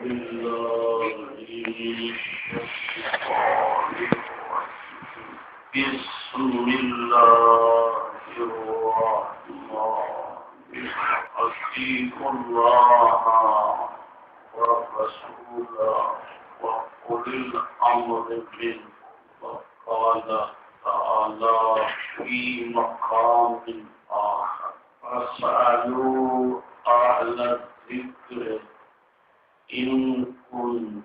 بالله بسم الله الرحمن أطيعوا الله ورسوله وأولي الأمر منكم قال تعالى في مقام آخر فاسألوا أهل الذكر إن كنتم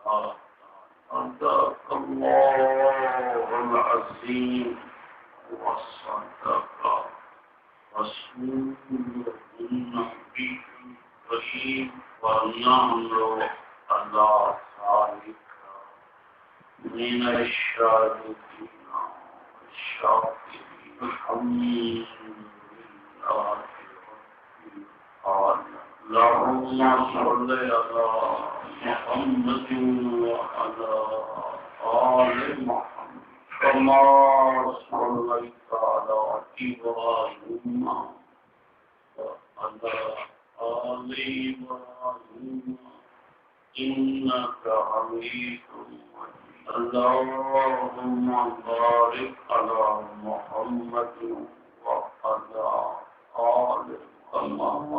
لا صدق الله العظيم وصدق رسوله النبي الكريم ونحن على ذلك من الشاهدين والشاكرين الحمد لله رب العالمين. اللهم صل على محمد وعلى آل محمد كما صليت على إبراهيم وعلى آل إبراهيم إنك حميد مجيد. اللهم بارك على محمد وعلى آل محمد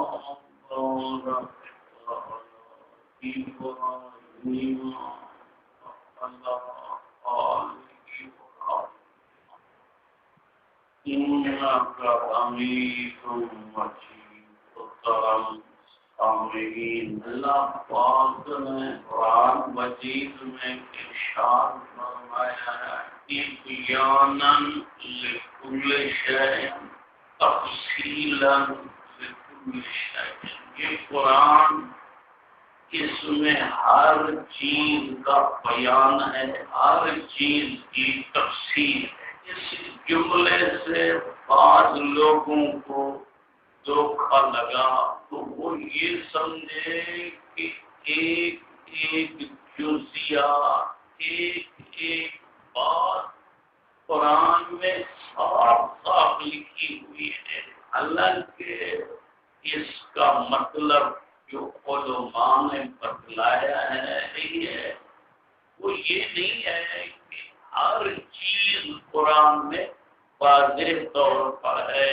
إنك حميد مجيد. محترم سامعین، اللہ پاک نے قرآن مجید میں ارشاد فرمایا ہے تبیانا لکل شیء تفصیلا لکل شیء. یہ قرآن اس میں ہر چیز کا بیان ہے، ہر چیز کی تفصیل ہے. اس جملے سے بعض لوگوں کو دھوکہ لگا تو وہ یہ سمجھے کہ ایک ایک جزیہ، ایک ایک بات قرآن میں صاف صاف لکھی ہوئی ہے. حالانکہ اس کا مطلب جو علماء نے بتلایا ہے وہ یہ نہیں ہے کہ ہر چیز قرآن میں واضح طور پر ہے.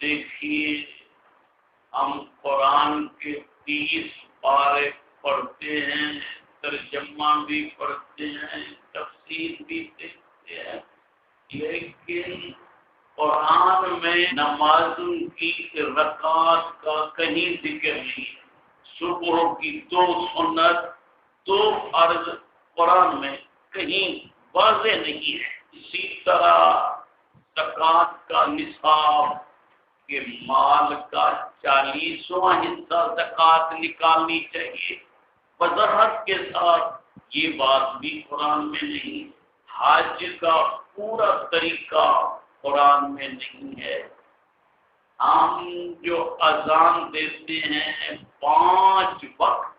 دیکھیے، ہم قرآن کے 30 پارے پڑھتے ہیں، ترجمہ بھی پڑھتے ہیں، تفسیر بھی دیکھتے ہیں، لیکن قرآن میں نمازوں کی رکعات کا کہیں ذکر نہیں ہے. صبح کی 2 سنت 2 فرض قرآن میں کہیں واضح نہیں ہے. اسی طرح زکوٰۃ کا نصاب کہ مال کا 40واں حصہ زکوٰۃ نکالنی چاہیے، وضاحت کے ساتھ یہ بات بھی قرآن میں نہیں. حج کا پورا طریقہ قرآن میں نہیں ہے. ہم جو اذان دیتے ہیں 5 وقت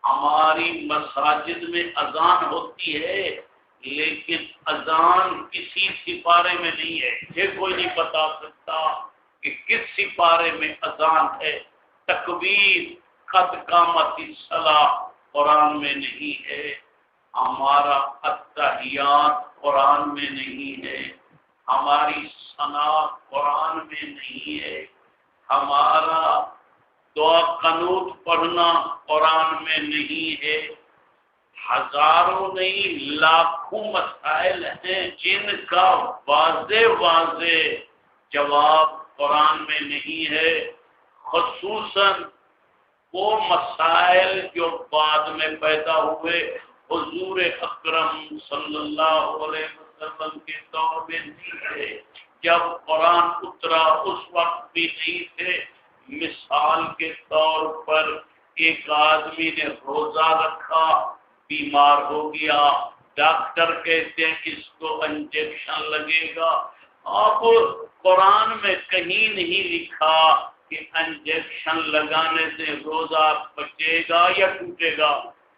ہماری مساجد میں اذان ہوتی ہے، لیکن اذان کسی سپارے میں نہیں ہے. یہ کوئی نہیں بتا سکتا کہ کس سپارے میں اذان ہے. تکبیر قد قامت الصلاۃ قرآن میں نہیں ہے. ہمارا التحیات قرآن میں نہیں ہے. ہماری ثنا قرآن میں نہیں ہے. ہمارا دعا قنوت پڑھنا قرآن میں نہیں ہے. ہزاروں نہیں لاکھوں مسائل ہیں جن کا واضح جواب قرآن میں نہیں ہے. خصوصاً وہ مسائل جو بعد میں پیدا ہوئے حضور اکرم صلی اللہ علیہ وسلم کے دور میں نہیں تھے. جب قرآن اترا اس وقت بھی نہیں تھے. مثال کے طور پر ایک آدمی نے روزہ رکھا، بیمار ہو گیا، ڈاکٹر کہتے ہیں اس کو انجیکشن لگے گا. اب قرآن میں کہیں نہیں لکھا کہ انجیکشن لگانے سے روزہ بچے گا یا ٹوٹے گا.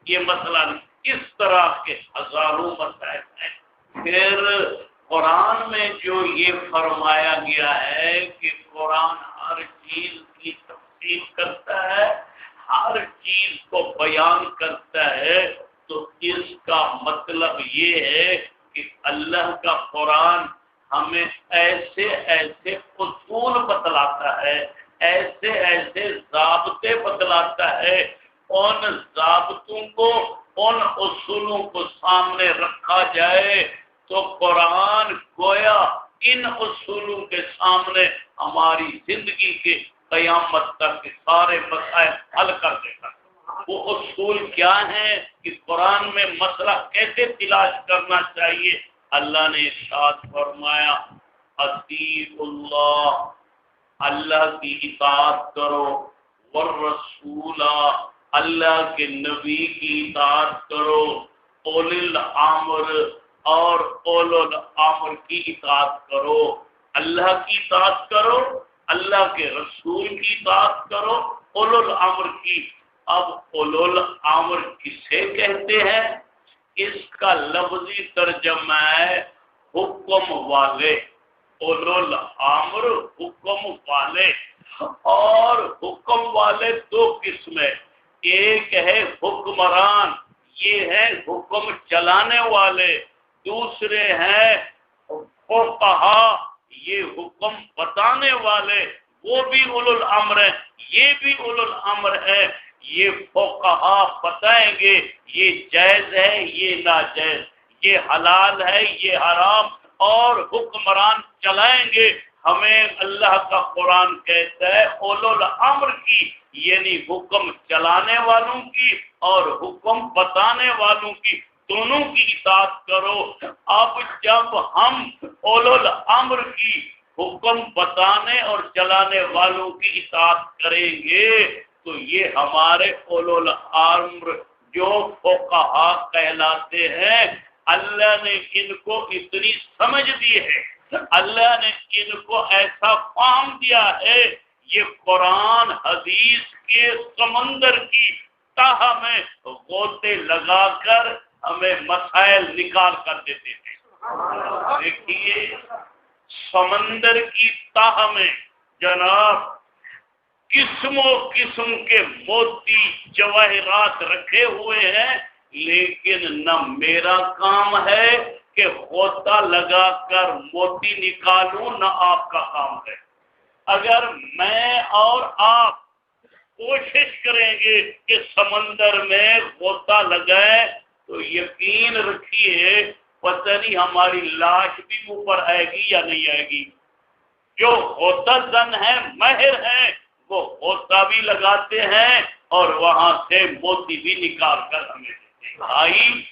یہ مسئلہ نہیں. اس طرح کے ہزاروں مسائل ہیں. پھر قرآن میں جو یہ فرمایا گیا ہے کہ قرآن ہر چیز کی تفصیل کرتا ہے، ہر چیز کو بیان کرتا ہے تو اس کا مطلب یہ ہے کہ اللہ کا قرآن ہمیں ایسے ایسے اصول بتلاتا ہے، ایسے ایسے ضابطے بتلاتا ہے، ان ضابطوں کو، ان اصولوں کو سامنے رکھا جائے تو قرآن گویا ان اصولوں کے سامنے ہماری زندگی کے قیامت تک کے سارے مسائل حل کر دے گا۔ وہ اصول کیا ہیں کہ قرآن میں مسئلہ کیسے تلاش کرنا چاہیے؟ اللہ نے ارشاد فرمایا اطیعوا اللہ، اللہ کی اطاعت کرو، والرسول، اللہ کے نبی کی اطاعت کرو، اولی الامر، اور اولو الامر کی اطاعت کرو۔ اللہ کی اطاعت کرو، اللہ کے رسول کی اطاعت کرو، اولو الامر کی۔ اب اولو الامر کسے کہتے ہیں؟ اس کا لفظی ترجمہ ہے حکم والے۔ اولو الامر حکم والے، اور حکم والے دو قسمیں، ایک ہے حکمران، یہ ہے حکم چلانے والے، دوسرے ہیں فقہا، یہ حکم بتانے والے، وہ بھی اولو الامر ہے، یہ بھی اولو الامر ہے۔ یہ فقہا بتائیں گے یہ جائز ہے، یہ ناجائز، یہ حلال ہے، یہ حرام، اور حکمران چلائیں گے۔ ہمیں اللہ کا قرآن کہتا ہے اولو الامر کی، یعنی حکم چلانے والوں کی اور حکم بتانے والوں کی، دونوں کی اطاعت کرو۔ اب جب ہم اولو الامر کی، حکم بتانے اور چلانے والوں کی اطاعت کریں گے تو یہ ہمارے اولو الامر جو فقہا کہلاتے ہیں، اللہ نے ان کو اتنی سمجھ دی ہے، اللہ نے ان کو ایسا فہم دیا ہے، یہ قرآن حدیث کے سمندر کی تہ میں غوطے لگا کر ہمیں مسائل نکال کر دیتے تھے۔ دیکھیے سمندر کی تہ میں جناب قسم و قسم کے موتی جواہرات رکھے ہوئے ہیں، لیکن نہ میرا کام ہے کہ غوطہ لگا کر موتی نکالوں، نہ آپ کا کام ہے۔ اگر میں اور آپ کوشش کریں گے کہ سمندر میں غوطہ لگائیں تو یقین رکھیے پتہ نہیں ہماری لاش بھی اوپر آئے گی یا نہیں آئے گی۔ جو غوطہ زن ہیں، ماہر ہیں، وہ غوطہ بھی لگاتے ہیں اور وہاں سے موتی بھی نکال کر ہمیں دیتے ہیں۔ بھائی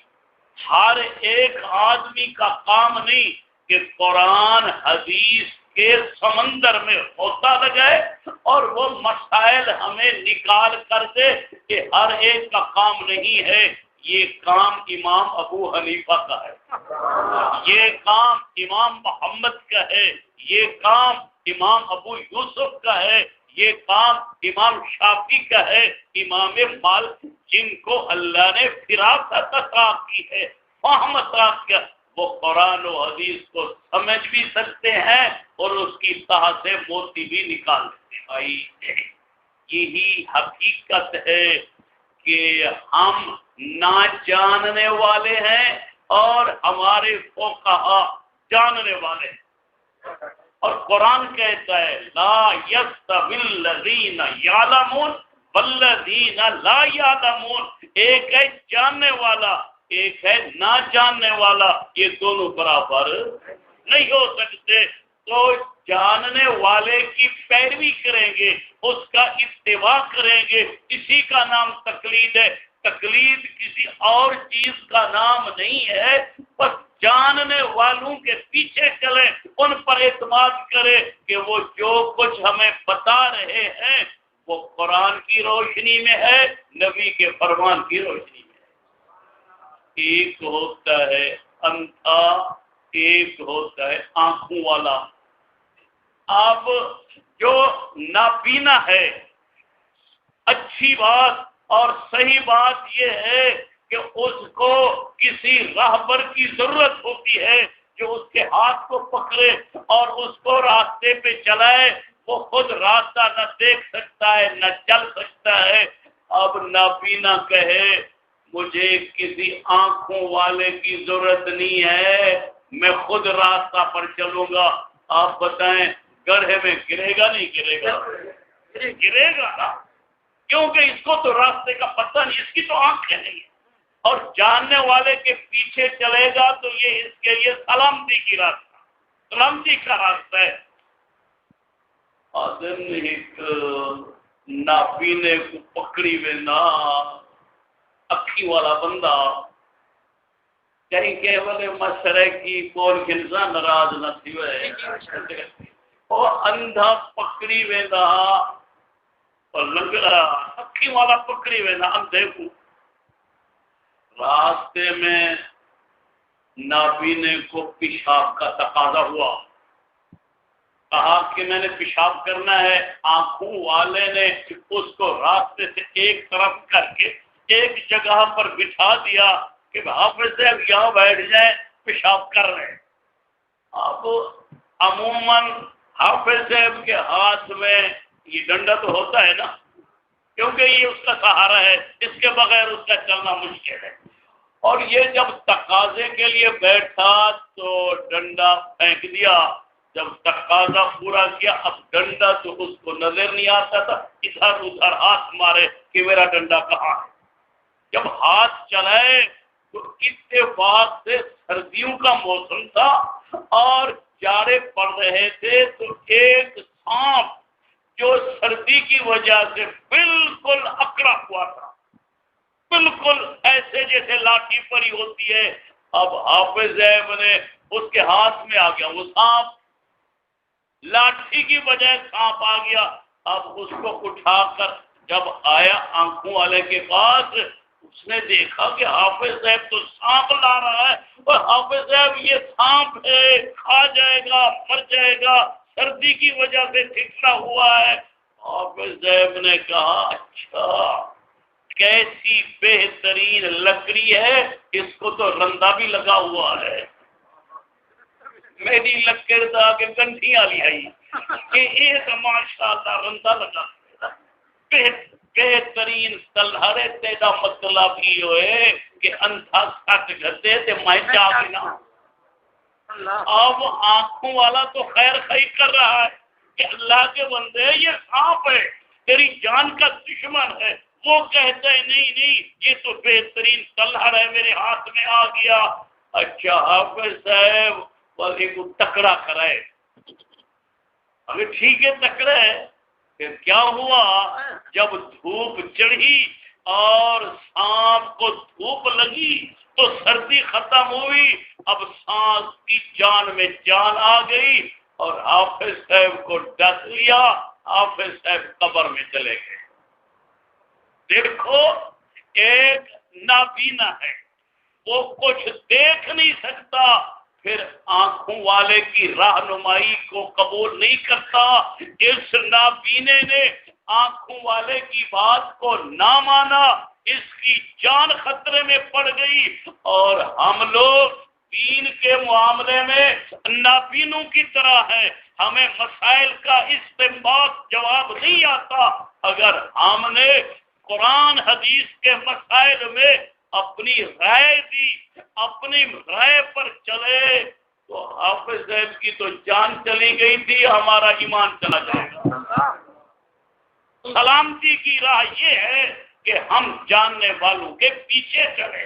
ہر ایک آدمی کا کام نہیں کہ قرآن حدیث کے سمندر میں غوطہ لگائے اور وہ مسائل ہمیں نکال کر دے، کہ ہر ایک کا کام نہیں ہے۔ یہ کام امام ابو حنیفہ کا ہے، یہ کام امام محمد کا ہے، یہ کام امام ابو یوسف کا ہے، یہ کام امام شافعی کا ہے، امام مالک، جن کو اللہ نے فراست عطا کی ہے، فہم عطا کیا، وہ قرآن و حدیث کو سمجھ بھی سکتے ہیں اور اس کی تہ سے موتی بھی نکال دیتے ہیں۔ بھائی یہی حقیقت ہے کہ ہم نہ جاننے والے ہیں اور ہمارے فقہا جاننے والے ہیں، اور قرآن کہتا ہے لا یستوی الذین یعلمون والذین لا یعلمون، ایک ہے جاننے والا، ایک ہے نہ جاننے والا، یہ دونوں برابر نہیں ہو سکتے۔ تو جاننے والے کی پیروی کریں گے، اس کا اتباع کریں گے، اسی کا نام تقلید ہے۔ تقلید کسی اور چیز کا نام نہیں ہے، بس جاننے والوں کے پیچھے چلیں، ان پر اعتماد کریں کہ وہ جو کچھ ہمیں بتا رہے ہیں وہ قرآن کی روشنی میں ہے، نبی کے فرمان کی روشنی میں ہے۔ ایک ہوتا ہے اندھا، ایک ہوتا ہے آنکھوں والا۔ اب جو نابینا ہے، اچھی بات اور صحیح بات یہ ہے کہ اس کو کسی راہبر کی ضرورت ہوتی ہے جو اس کے ہاتھ کو پکڑے اور اس کو راستے پہ چلائے۔ وہ خود راستہ نہ دیکھ سکتا ہے، نہ چل سکتا ہے، اب نابینا کہے مجھے کسی آنکھوں والے کی ضرورت نہیں ہے، میں خود راستہ پر چلوں گا، آپ بتائیں گڑھے میں گرے گا نہیں گرے گا؟ گرے گا نا، کیونکہ اس کو تو راستے کا پتہ نہیں، اس کی تو آنکھیں نہیں ہے، اور جاننے والے کے پیچھے چلے گا تو یہ اس کے لیے سلامتی کی راستہ، سلامتی کا راستہ ہے۔ آدم ایک نابینے کو پکڑی ہوئے نا اکھی والا بندہ کہیں کہ والے مشرے کی کون کنسا ناراض نہ تھی وہ اندھا پکڑی ہوئے نا اور لگ رہا اکھی والا پکڑی ہوئے نا اندھے کو راستے میں نابینے کو پیشاب کا تقاضا ہوا، کہا کہ میں نے پیشاب کرنا ہے، آنکھوں والے نے اس کو راستے سے ایک طرف کر کے ایک جگہ پر بٹھا دیا کہ حافظ صاحب یہاں بیٹھ جائیں، پیشاب کر رہے ہیں۔ اب عموماً حافظ صاحب کے ہاتھ میں یہ ڈنڈا تو ہوتا ہے نا، کیونکہ یہ اس کا سہارا ہے، اس کے بغیر اس کا چلنا مشکل ہے، اور یہ جب تقاضے کے لیے بیٹھا تو ڈنڈا پھینک دیا، جب تقاضا پورا کیا اب ڈنڈا تو اس کو نظر نہیں آتا تھا، ادھر ادھر ہاتھ مارے کہ میرا ڈنڈا کہاں ہے۔ جب ہاتھ چلائے تو اتفاق سے سردیوں کا موسم تھا اور جاڑے پڑ رہے تھے، تو ایک سانپ جو سردی کی وجہ سے بالکل اکڑا ہوا تھا، بالکل ایسے جیسے لاٹھی پڑی ہوتی ہے، اب حافظ صاحب نے اس کے ہاتھ میں آ گیا وہ سانپ، لاٹھی کی بجائے سانپ آ گیا۔ اب اس کو اٹھا کر جب آیا آنکھوں والے کے پاس، اس نے دیکھا کہ حافظ صاحب تو سانپ لا رہا ہے، اور حافظ صاحب یہ سانپ ہے، کھا جائے گا، مر جائے گا، سردی کی وجہ سے ٹھکرا ہوا ہے۔ حافظ صاحب نے کہا اچھا کیسی بہترین لکڑی ہے، اس کو تو رندا بھی لگا ہوا ہے، میری لکڑ دا کے گنٹیاں لی آئی کہ ایک ماشاءاللہ رندا لگا بہترین تلہرے تیرا مطلب یہ ہوئے کہ انتھا سٹ گھتے تے میں جاگنا۔ اب آنکھوں والا تو خیر خیر کر رہا ہے کہ اللہ کے بندے یہ سانپ ہے، تیری جان کا دشمن ہے، وہ کہتا ہے نہیں نہیں یہ تو بہترین تلہر ہے، میرے ہاتھ میں آ گیا۔ اچھا حافظ صاحب بس ایک ٹکڑا کرائے، اگر ٹھیک ہے ٹکڑا ہے، پھر کیا ہوا جب دھوپ چڑھی اور سانپ کو دھوپ لگی تو سردی ختم ہوئی، اب سانپ کی جان میں جان آ گئی اور حافظ صاحب کو ڈس لیا، حافظ صاحب قبر میں چلے گئے۔ دیکھو ایک نابینا ہے، وہ کچھ دیکھ نہیں سکتا، پھر آنکھوں والے کی رہنمائی کو قبول نہیں کرتا، اس نابینے نے آنکھوں والے کی بات کو نہ مانا، اس کی جان خطرے میں پڑ گئی، اور ہم لوگ دین کے معاملے میں نابینوں کی طرح ہیں، ہمیں مسائل کا استنباط جواب نہیں آتا، اگر ہم نے قرآن حدیث کے مسائل میں اپنی رائے دی، اپنی رائے پر چلے تو حافظ صاحب کی تو جان چلی گئی تھی، ہمارا ایمان چلا جائے گا۔ سلامتی کی راہ یہ ہے کہ ہم جاننے والوں کے پیچھے چلیں،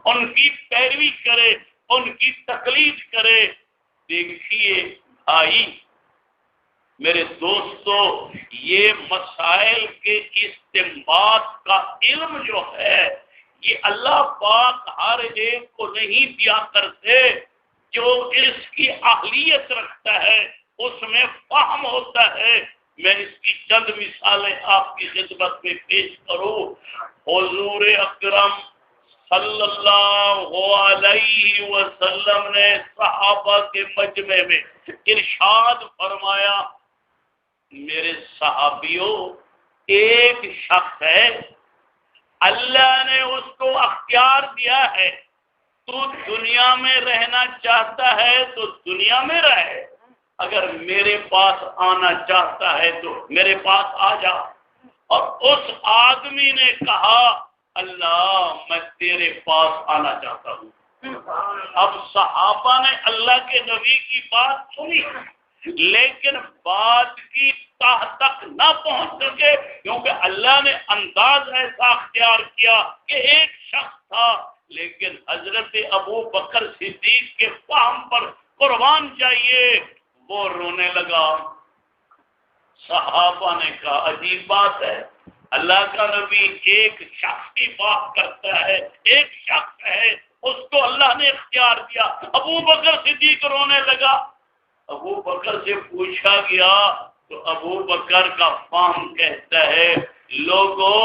ان کی پیروی کرے، ان کی تقلید کرے۔ دیکھیے بھائی میرے دوستو، یہ مسائل کے استنباط کا علم جو ہے یہ اللہ پاک ہر ایک کو نہیں دیا کرتے، جو اس کی اہلیت رکھتا ہے اس میں فہم ہوتا ہے۔ میں اس کی چند مثالیں آپ کی خدمت میں پیش کروں۔ حضور اکرم صلی اللہ علیہ وسلم نے صحابہ کے مجمع میں ارشاد فرمایا، میرے صحابیوں ایک شخص ہے اللہ نے اس کو اختیار دیا ہے، تو دنیا میں رہنا چاہتا ہے تو دنیا میں رہے، اگر میرے پاس آنا چاہتا ہے تو میرے پاس آ جا۔ اور اس آدمی نے کہا اللہ میں تیرے پاس آنا چاہتا ہوں۔ اب صحابہ نے اللہ کے نبی کی بات سنی لیکن بات کی تہ تک نہ پہنچ سکے، کیونکہ اللہ نے انداز ایسا اختیار کیا کہ ایک شخص تھا، لیکن حضرت ابو بکر صدیق کے فہم پر قربان جائیے، وہ رونے لگا۔ صحابہ نے کہا عجیب بات ہے، اللہ کا نبی ایک شخص کی بات کرتا ہے، ایک شخص ہے اس کو اللہ نے اختیار دیا۔ ابو بکر صدیق رونے لگا۔ ابو بکر سے پوچھا گیا تو ابو بکر کا فہم کہتا ہے لوگوں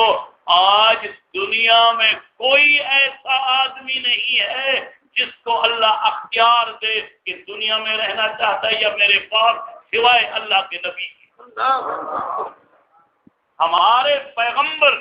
آج دنیا میں کوئی ایسا آدمی نہیں ہے جس کو اللہ اختیار دے کہ دنیا میں رہنا چاہتا ہے یا میرے پاس، سوائے اللہ کے نبی کی۔ ہمارے پیغمبر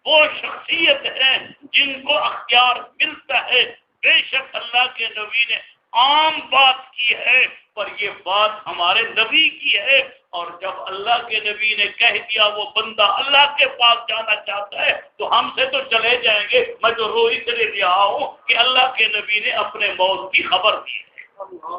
وہ شخصیت ہے جن کو اختیار ملتا ہے۔ بے شک اللہ کے نبی نے عام بات کی ہے، پر یہ بات ہمارے نبی کی ہے، اور جب اللہ کے نبی نے کہہ دیا وہ بندہ اللہ کے پاس جانا چاہتا ہے تو ہم سے تو چلے جائیں گے۔ میں تو رو اس لیے رہا ہوں کہ اللہ کے نبی نے اپنے موت کی خبر دی ہے۔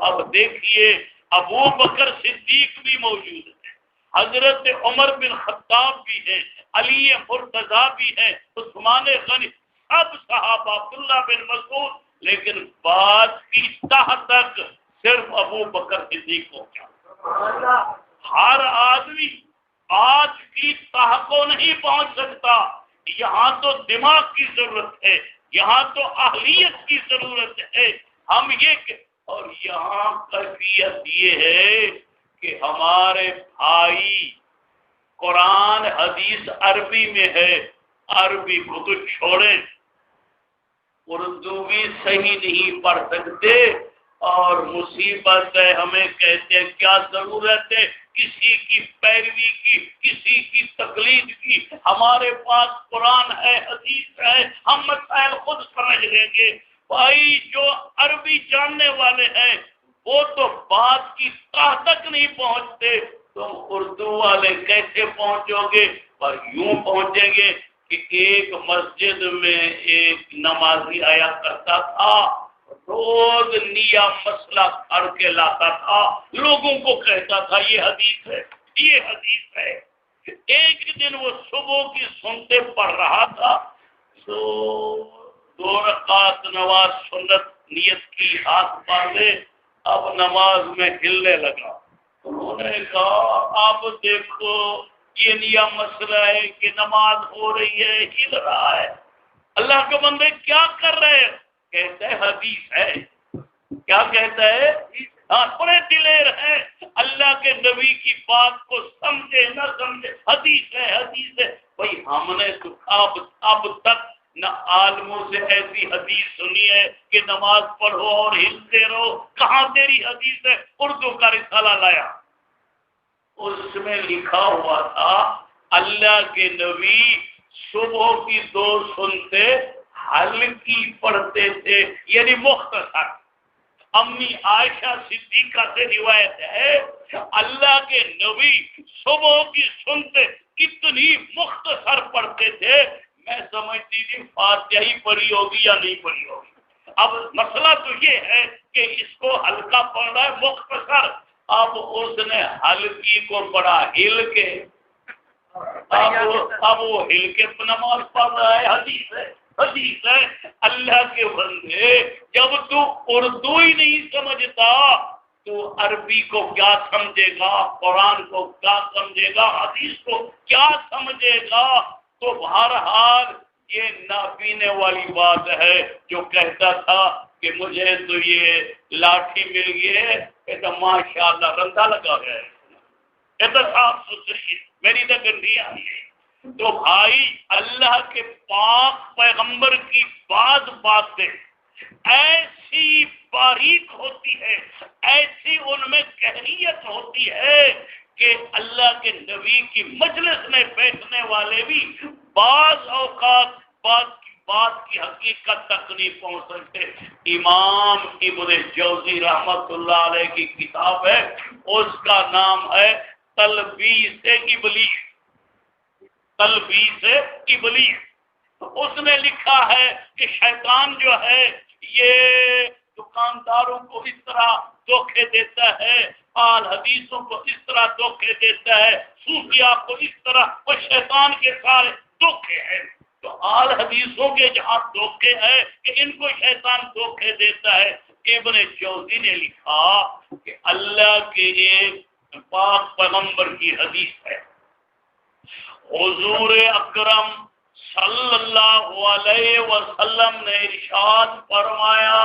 اب دیکھیے ابو بکر صدیق بھی موجود ہے، حضرت عمر بن خطاب بھی ہیں، علی مرتضیٰ بھی ہیں، عثمان غنی، سب صحابہ، عبداللہ بن مسعود، لیکن بات کی تہ تک صرف ابو بکر صدیق کو کیا۔ ہر آدمی بات کی تہ کو نہیں پہنچ سکتا، یہاں تو دماغ کی ضرورت ہے، یہاں تو اہلیت کی ضرورت ہے۔ ہم یہ اور یہاں کیفیت یہ ہے کہ ہمارے بھائی قرآن حدیث عربی میں ہے، عربی کو تو چھوڑیں، اردو بھی صحیح نہیں پڑھ سکتے، اور مصیبت ہے ہمیں کہتے ہیں کیا ضرورت ہے کسی کی پیروی کی، کسی کی تقلید کی، ہمارے پاس قرآن ہے، حدیث ہے، ہم مسائل خود سمجھ لیں گے۔ بھائی جو عربی جاننے والے ہیں وہ تو بات کی تہ تک نہیں پہنچتے، تم اردو والے کیسے پہنچو گے؟ پر یوں پہنچیں گے کہ ایک مسجد میں ایک نمازی آیا کرتا تھا، روز نیا مسئلہ کر کے لاتا تھا، لوگوں کو کہتا تھا یہ حدیث ہے، یہ حدیث ہے۔ ایک دن وہ صبح کی سنتے پڑھ رہا تھا تو 2 رکعت نماز سنت نیت کی، ہاتھ باندھے، اب نماز میں ہلنے لگا۔ انہوں نے کہا اب دیکھو یہ نیا مسئلہ ہے کہ نماز ہو رہی ہے، ہل رہا ہے، اللہ کے بندے کیا کر رہے ہیں؟ کہتا ہے حدیث ہے۔ کیا کہتا ہے؟ ہاں، بڑے دلیر ہیں، اللہ کے نبی کی بات کو سمجھے نہ سمجھے، حدیث ہے، حدیث ہے۔ بھائی ہم نے تو اب تک نہ عالموں سے ایسی حدیث سنی ہے کہ نماز پڑھو اور ہلتے رہو، کہاں تیری حدیث ہے؟ اردو کا رسالہ لایا، اس میں لکھا ہوا تھا اللہ کے نبی صبح کی 2 سنتے ہلکی پڑھتے تھے، یعنی مختصر۔ امی عائشہ صدیقہ سے روایت ہے اللہ کے نبی صبح کی سنتے کتنی مختصر پڑھتے تھے، میں سمجھتی تھی فاتحہ ہی پڑھی ہوگی یا نہیں پڑھی ہوگی۔ اب مسئلہ تو یہ ہے کہ اس کو ہلکا پڑھ رہا ہے، مختصر، اب اس نے ہلکی کو پڑھا ہل کے، اب وہ ہل کے نماز پڑھ رہا ہے، حدیث ہے، حدیث ہے۔ اللہ کے بندے جب تو اردو ہی نہیں سمجھتا تو عربی کو کیا سمجھے گا، قرآن کو کیا سمجھے گا، حدیث کو کیا سمجھے گا؟ تو بہرحال یہ ناپینے والی بات ہے۔ جو کہتا تھا کہ مجھے تو یہ لاٹھی مل گئی ہے، کہتا ماشاءاللہ رندہ لگا گیا ہے، کہتا صاف ستھری ہے، میری تو گندی آئی ہے۔ تو بھائی اللہ کے پاک پیغمبر کی بعض باتیں ایسی باریک ہوتی ہے، ایسی ان میں گہریت ہوتی ہے کہ اللہ کے نبی کی مجلس میں بیٹھنے والے بھی بعض اوقات بات کی حقیقت تک نہیں پہنچ سکتے۔ امام ابن جوزی رحمت اللہ علیہ کی کتاب ہے، اس کا نام ہے تلبیس ابلیس۔ تلبیس ابلیس. اس نے لکھا ہے کہ شیطان جو ہے یہ دکانداروں کو اس طرح دھوکے دیتا ہے، آل حدیثوں کو اس طرح دھوکے دیتا ہے، صوفیاء کو اس طرح، وہ شیطان کے سارے دھوکے ہیں. تو آل حدیثوں کے جہاں دھوکے ہیں کہ ان کو شیطان دھوکے دیتا ہے. ابن جوزی نے لکھا کہ اللہ کے ایک پاک پیغمبر کی حدیث ہے، حضور اکرم صلی اللہ علیہ وسلم نے ارشاد فرمایا،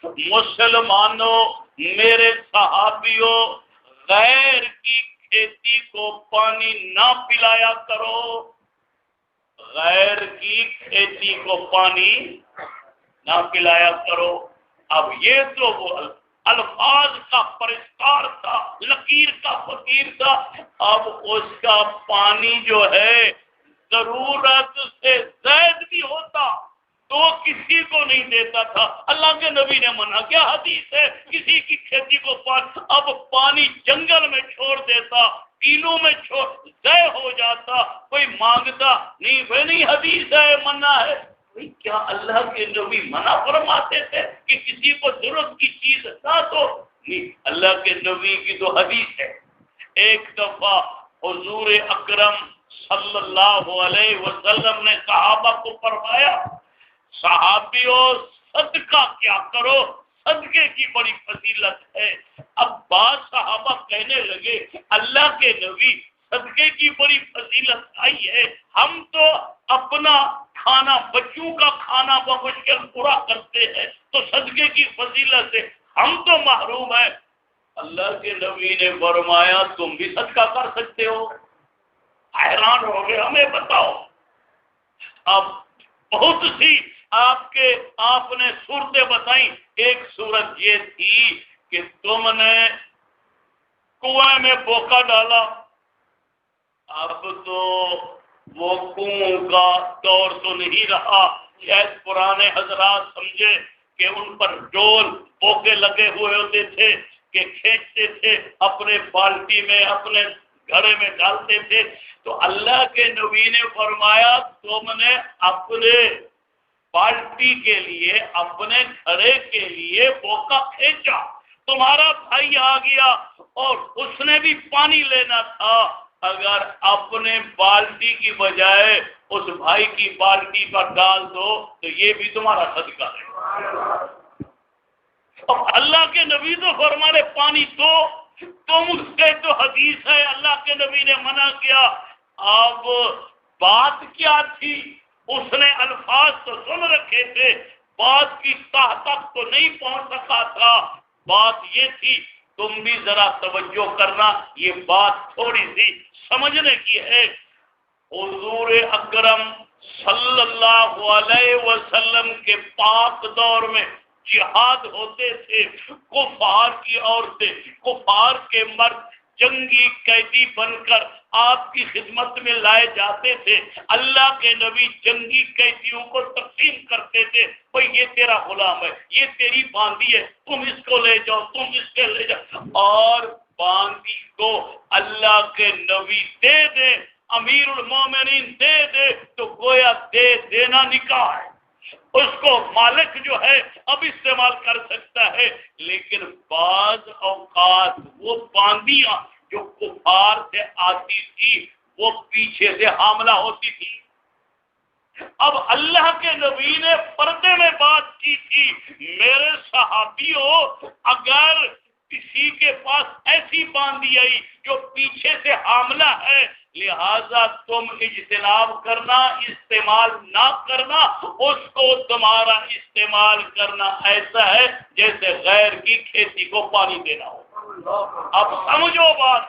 مسلمانوں، میرے صحابیوں، غیر کی کھیتی کو پانی نہ پلایا کرو، غیر کی کھیتی کو پانی نہ پلایا کرو. اب یہ تو وہ الفاظ کا پرستار تھا، لکیر کا فقیر تھا. اب اس کا پانی جو ہے ضرورت سے زائد بھی ہوتا تو کسی کو نہیں دیتا تھا. اللہ کے نبی نے منع کیا، حدیث ہے کسی کی کھیتی کو اب پانی جنگل میں چھوڑ دیتا، تینوں میں ضائع ہو جاتا، کوئی مانگتا نہیں، وہ نہیں حدیث ہے منع ہے. کیا اللہ کے نبی منع فرماتے تھے کہ کسی کو ضرورت کی چیز نہ دو؟ نہیں، اللہ کے نبی کی تو حدیث ہے. ایک دفعہ حضور اکرم صلی اللہ علیہ وسلم نے صحابہ کو فرمایا، صحابیوں صدقہ کیا کرو، صدقے کی بڑی فضیلت ہے. اب بعض صحابہ کہنے لگے اللہ کے نبی صدقے کی بڑی فضیلت آئی ہے، ہم تو اپنا کھانا، بچوں کا کھانا بمشکل پورا کرتے ہیں، تو صدقے کی فضیلت سے ہم تو محروم ہیں. اللہ کے نبی نے فرمایا تم بھی صدقہ کر سکتے ہو. حیران ہو گئے، ہمیں بتاؤ. اب بہت سی آپ نے صورتیں بتائیں. ایک صورت یہ تھی کہ تم نے کنویں میں بوکا ڈالا، اب تو وہ کنویں کا دور تو نہیں رہا. شاید پرانے حضرات سمجھے کہ ان پر ڈول بوکے لگے ہوئے ہوتے تھے کہ کھینچتے تھے، اپنے بالٹی میں اپنے گھڑے میں ڈالتے تھے. تو اللہ کے نبی نے فرمایا تم نے اپنے بالٹی کے لیے، اپنے گھڑے کے لیے بوکا کھینچا، تمہارا بھائی آ گیا اور اس نے بھی پانی لینا تھا، اگر اپنے بالٹی کی بجائے اس بھائی کی بالٹی پر ڈال دو تو یہ بھی تمہارا صدقہ ہے. اب اللہ کے نبی تو فرمانے پانی دو، تم سے تو حدیث ہے اللہ کے نبی نے منع کیا. اب بات کیا تھی؟ اس نے الفاظ تو سن رکھے تھے، بات کی تہ تک تو نہیں پہنچ سکا تھا. بات یہ تھی، تم بھی ذرا توجہ کرنا، یہ بات تھوڑی سی سمجھنے کی ہے. حضور اکرم صلی اللہ علیہ وسلم کے پاک دور میں جہاد ہوتے تھے. کفار کی عورتیں، کفار کے مرد جنگی قیدی بن کر آپ کی خدمت میں لائے جاتے تھے. اللہ کے نبی جنگی قیدیوں کو تقسیم کرتے تھے، بھئی یہ تیرا غلام ہے، یہ تیری باندی ہے، تم اس کو لے جاؤ، تم اس کے لے جاؤ. اور باندی کو اللہ کے نبی دے دے، امیر المومنین دے دے تو گویا دے دینا نکاح ہے. اس کو مالک جو ہے اب استعمال کر سکتا ہے. لیکن بعض اوقات وہ باندیاں جو کفار سے آتی تھی وہ پیچھے سے حاملہ ہوتی تھی. اب اللہ کے نبی نے پردے میں بات کی تھی، میرے صحابیوں اگر کسی کے پاس ایسی باندی آئی جو پیچھے سے حاملہ ہے، لہذا تم اجتناب کرنا، استعمال نہ کرنا. اس کو تمہارا استعمال کرنا ایسا ہے جیسے غیر کی کھیتی کو پانی دینا ہو. اب سمجھو بات،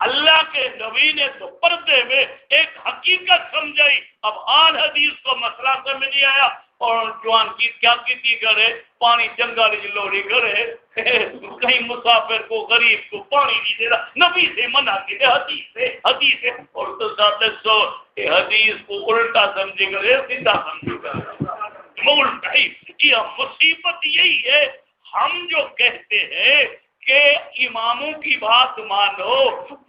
اللہ کے نبی نے تو پردے میں ایک حقیقت سمجھائی. اب آن حدیث کو مسئلہ سمجھ نہیں آیا اور جوان کی کیا کیتی کرے، پانی جنگل لوڑی کرے، کہیں مسافر کو غریب کو پانی نہیں دے رہا. نبی سے منع کی حدیث ہے اور تو ساتھ سو حدیث کو الٹا سمجھے گا، سیدھا سمجھے گا، الٹا ہی. یہ مصیبت یہی ہے، ہم جو کہتے ہیں کہ اماموں کی بات مانو،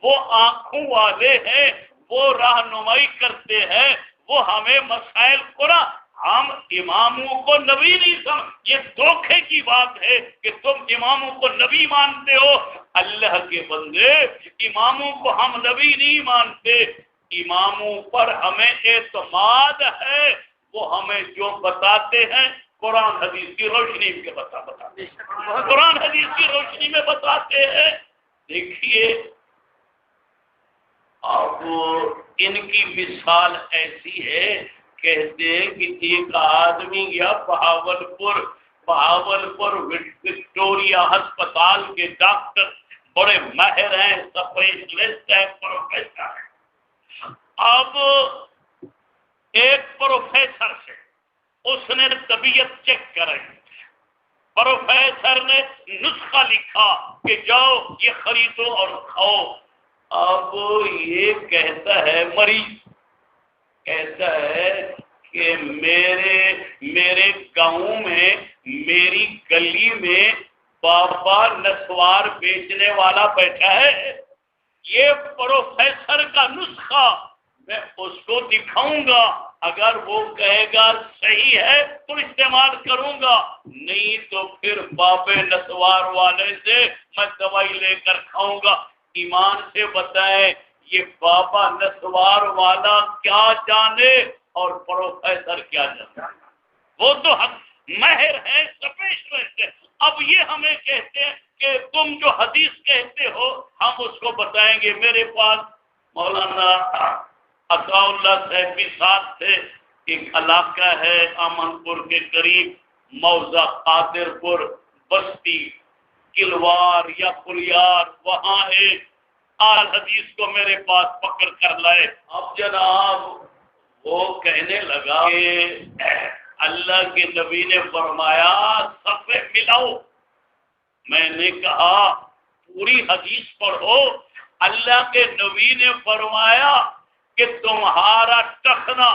وہ آنکھوں والے ہیں، وہ رہنمائی کرتے ہیں، وہ ہمیں مسائل قرآن، ہم اماموں کو نبی نہیں سمجھ، یہ دھوکے کی بات ہے کہ تم اماموں کو نبی مانتے ہو۔ اللہ کے بندے، اماموں کو ہم نبی نہیں مانتے، اماموں پر ہمیں اعتماد ہے، وہ ہمیں جو بتاتے ہیں قرآن حدیث کی روشنی میں بتاتے ہیں، قرآن حدیث کی روشنی میں بتاتے ہیں۔ دیکھیے اب ان کی مثال ایسی ہے، کہتے ہیں کہ ایک آدمی گیا بہاولپور وکٹوریا ہسپتال کے ڈاکٹر بڑے ماہر ہیں، اسپیشلسٹ ہیں، پروفیسر ہیں۔ اب ایک پروفیسر سے اس نے طبیعت چیک کرائی، پروفیسر نے نسخہ لکھا کہ جاؤ یہ خریدو اور کھاؤ۔ اب یہ کہتا ہے، مریض کہتا ہے کہ میرے گاؤں میں، میری گلی میں بابا نسوار بیچنے والا بیٹھا ہے، یہ پروفیسر کا نسخہ میں اس کو دکھاؤں گا، اگر وہ کہے گا صحیح ہے تو استعمال کروں گا، نہیں تو پھر بابے نسوار والے سے میں دوائی لے کر کھاؤں گا۔ ایمان سے بتائیں یہ بابا نسوار والا کیا جانے اور پروفیسر کیا جانے، وہ تو ماہر ہے، اسپیشلسٹ ہے۔ اب یہ ہمیں کہتے ہیں کہ تم جو حدیث کہتے ہو ہم اس کو بتائیں گے۔ میرے پاس مولانا عطا اللہ صاحب بھی ساتھ تھے، ایک علاقہ ہے امن پور کے قریب، موضع قادر پور بستی کلوار یا کلیار، وہاں ایک آل حدیث کو میرے پاس پکڑ کر لائے۔ اب جناب وہ کہنے لگا کہ اللہ کے نبی نے فرمایا صفحے ملاؤ۔ میں نے کہا پوری حدیث پڑھو، اللہ کے نبی نے فرمایا کہ تمہارا ٹخنا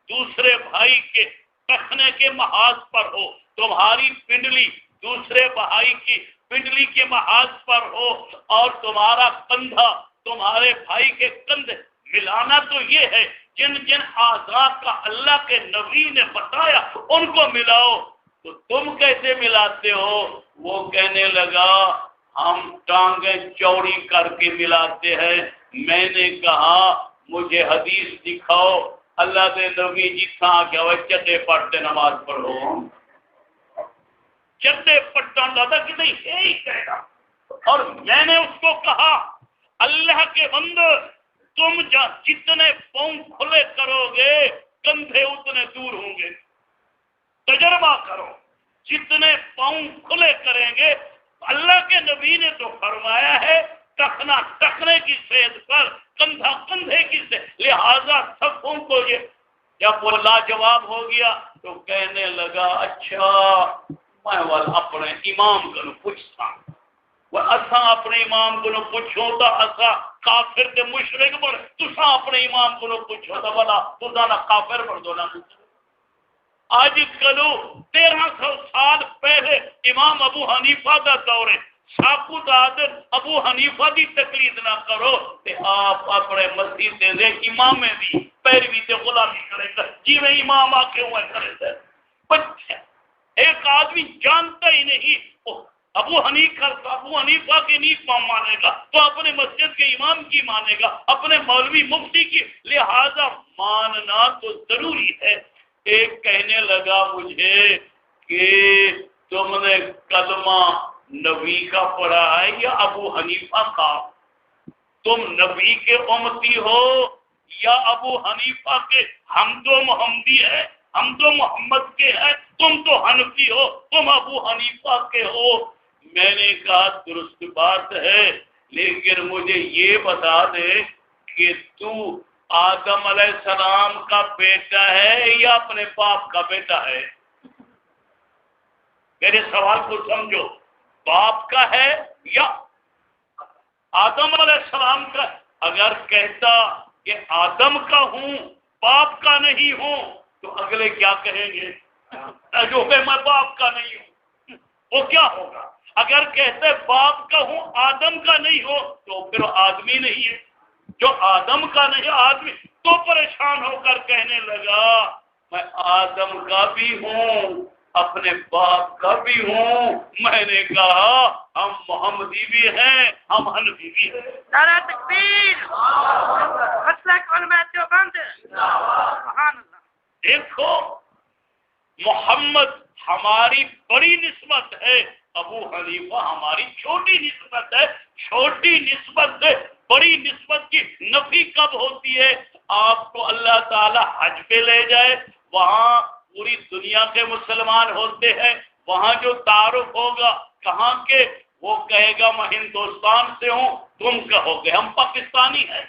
دوسرے بھائی کے ٹخنے کے محاذ پر ہو، تمہاری پنڈلی دوسرے بھائی کی پنڈلی کے محاذ پر ہو، اور تمہارا کندھا تمہارے بھائی کے کندھے۔ ملانا تو یہ ہے جن جن اعضاء کا اللہ کے نبی نے بتایا ان کو ملاؤ، تو تم کیسے ملاتے ہو؟ وہ کہنے لگا ہم ٹانگیں چوڑی کر کے ملاتے ہیں۔ میں نے کہا مجھے حدیث دکھاؤ، اللہ کے نبی جی تھا کہ وہ چٹے پڑھتے نماز پڑھو، چٹے پٹا دادا کہ نہیں یہی کہہ رہا۔ اور میں نے اس کو کہا اللہ کے بندو تم جتنے پاؤں کھلے کرو گے کندھے اتنے دور ہوں گے، تجربہ کرو، جتنے پاؤں کھلے کریں گے۔ اللہ کے نبی نے تو فرمایا ہے ٹخنا ٹخنے کی صحت پر، کندھا کندھے کی صحت، لہذا صفوں کو یہ۔ جب وہ لاجواب ہو گیا تو کہنے لگا اچھا میں اپنے امام کو پوچھتا، وہ اساں اپنے امام کو پوچھو تو اساں کافر تے مشرک پر، تساں اپنے امام کو پوچھو تو بلا تساں نہ کافر پر دو نہ مشرک۔ آج کلو 1300 سال پہلے امام ابو حنیفہ دا دور ہے، ساکوت عادت ابو حنیفہ دی تقلید نہ کرو تے آپ اپنے مسیح دے امام میں بھی پیروی تے غلامی کرے گا، جی میں امام آ کے ہوئے کرے تھے۔ بچہ ایک آدمی جانتا ہی نہیں ابو حنیفہ کی نہیں مانے گا تو اپنے مسجد کے امام کی مانے گا، اپنے مولوی مفتی کی، لہذا ماننا تو ضروری ہے۔ ایک کہنے لگا مجھے کہ تم نے کلمہ نبی کا پڑھا ہے یا ابو حنیفہ کا؟ تم نبی کے امتی ہو یا ابو حنیفہ کے؟ ہم تو محمدی ہیں، ہم تو محمد کے ہیں، تم تو حنفی ہو، تم ابو حنیفہ کے ہو۔ میں نے کہا درست بات ہے، لیکن مجھے یہ بتا دے کہ تو آدم علیہ السلام کا بیٹا ہے یا اپنے باپ کا بیٹا ہے؟ میرے سوال کو سمجھو، باپ کا ہے یا آدم علیہ السلام کا؟ اگر کہتا کہ آدم کا ہوں باپ کا نہیں ہوں تو اگلے کیا کہیں گے؟ جو کہ میں باپ کا نہیں ہوں، وہ کیا ہوگا؟ اگر کہتے باپ کا ہوں آدم کا نہیں ہو تو پھر آدمی نہیں ہے، جو آدم کا نہیں آدمی، تو پریشان ہو کر کہنے لگا میں آدم کا بھی ہوں، اپنے باپ کا بھی ہوں۔ میں نے کہا ہم محمدی بھی ہیں، ہم حنفی بھی ہیں۔ نعرہ تکبیر، مسلک علماء دیوبند، سبحان اللہ۔ دیکھو محمد ہماری بڑی نسبت ہے، ابو حنیفہ ہماری چھوٹی نسبت ہے۔ چھوٹی نسبت سے بڑی نسبت کی نفی کب ہوتی ہے؟ آپ کو اللہ تعالی حج پہ لے جائے، وہاں پوری دنیا کے مسلمان ہوتے ہیں، وہاں جو تعارف ہوگا کہاں کے، وہ کہے گا میں ہندوستان سے ہوں، تم کہو گے ہم پاکستانی ہیں،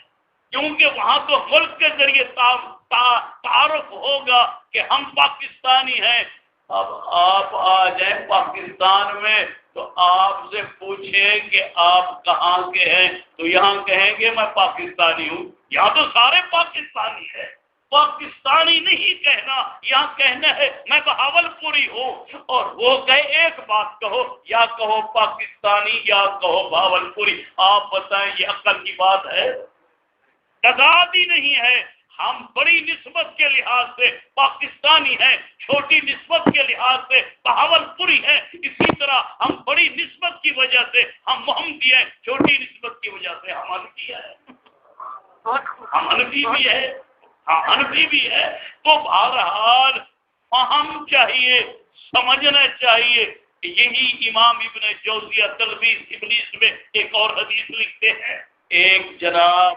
کیونکہ وہاں تو ملک کے ذریعے تعارف ہوگا کہ ہم پاکستانی ہیں۔ اب آپ آ جائیں پاکستان میں تو آپ سے پوچھیں کہ آپ کہاں کے ہیں، تو یہاں کہیں گے میں پاکستانی ہوں۔ یہاں تو سارے پاکستانی ہیں، پاکستانی نہیں کہنا، یہاں کہنا ہے میں بہاولپوری ہوں، اور وہ کہے ایک بات کہو، یا کہو پاکستانی یا کہو بہاولپوری۔ آپ بتائیں یہ عقل کی بات ہے؟ تضاد ہی نہیں ہے۔ ہم بڑی نسبت کے لحاظ سے پاکستانی ہیں، چھوٹی نسبت کے لحاظ سے بہاولپوری ہیں، اسی طرح ہم بڑی نسبت کی وجہ سے ہم محمدی ہیں، چھوٹی نسبت کی وجہ سے ہم حنفی ہیں، ہم حنفی بھی ہے، ہم حنفی بھی ہے۔ تو بہرحال فہم چاہیے، سمجھنا چاہیے۔ یہی امام ابن جوزیہ تلخیص ابلیس میں ایک اور حدیث لکھتے ہیں۔ ایک جناب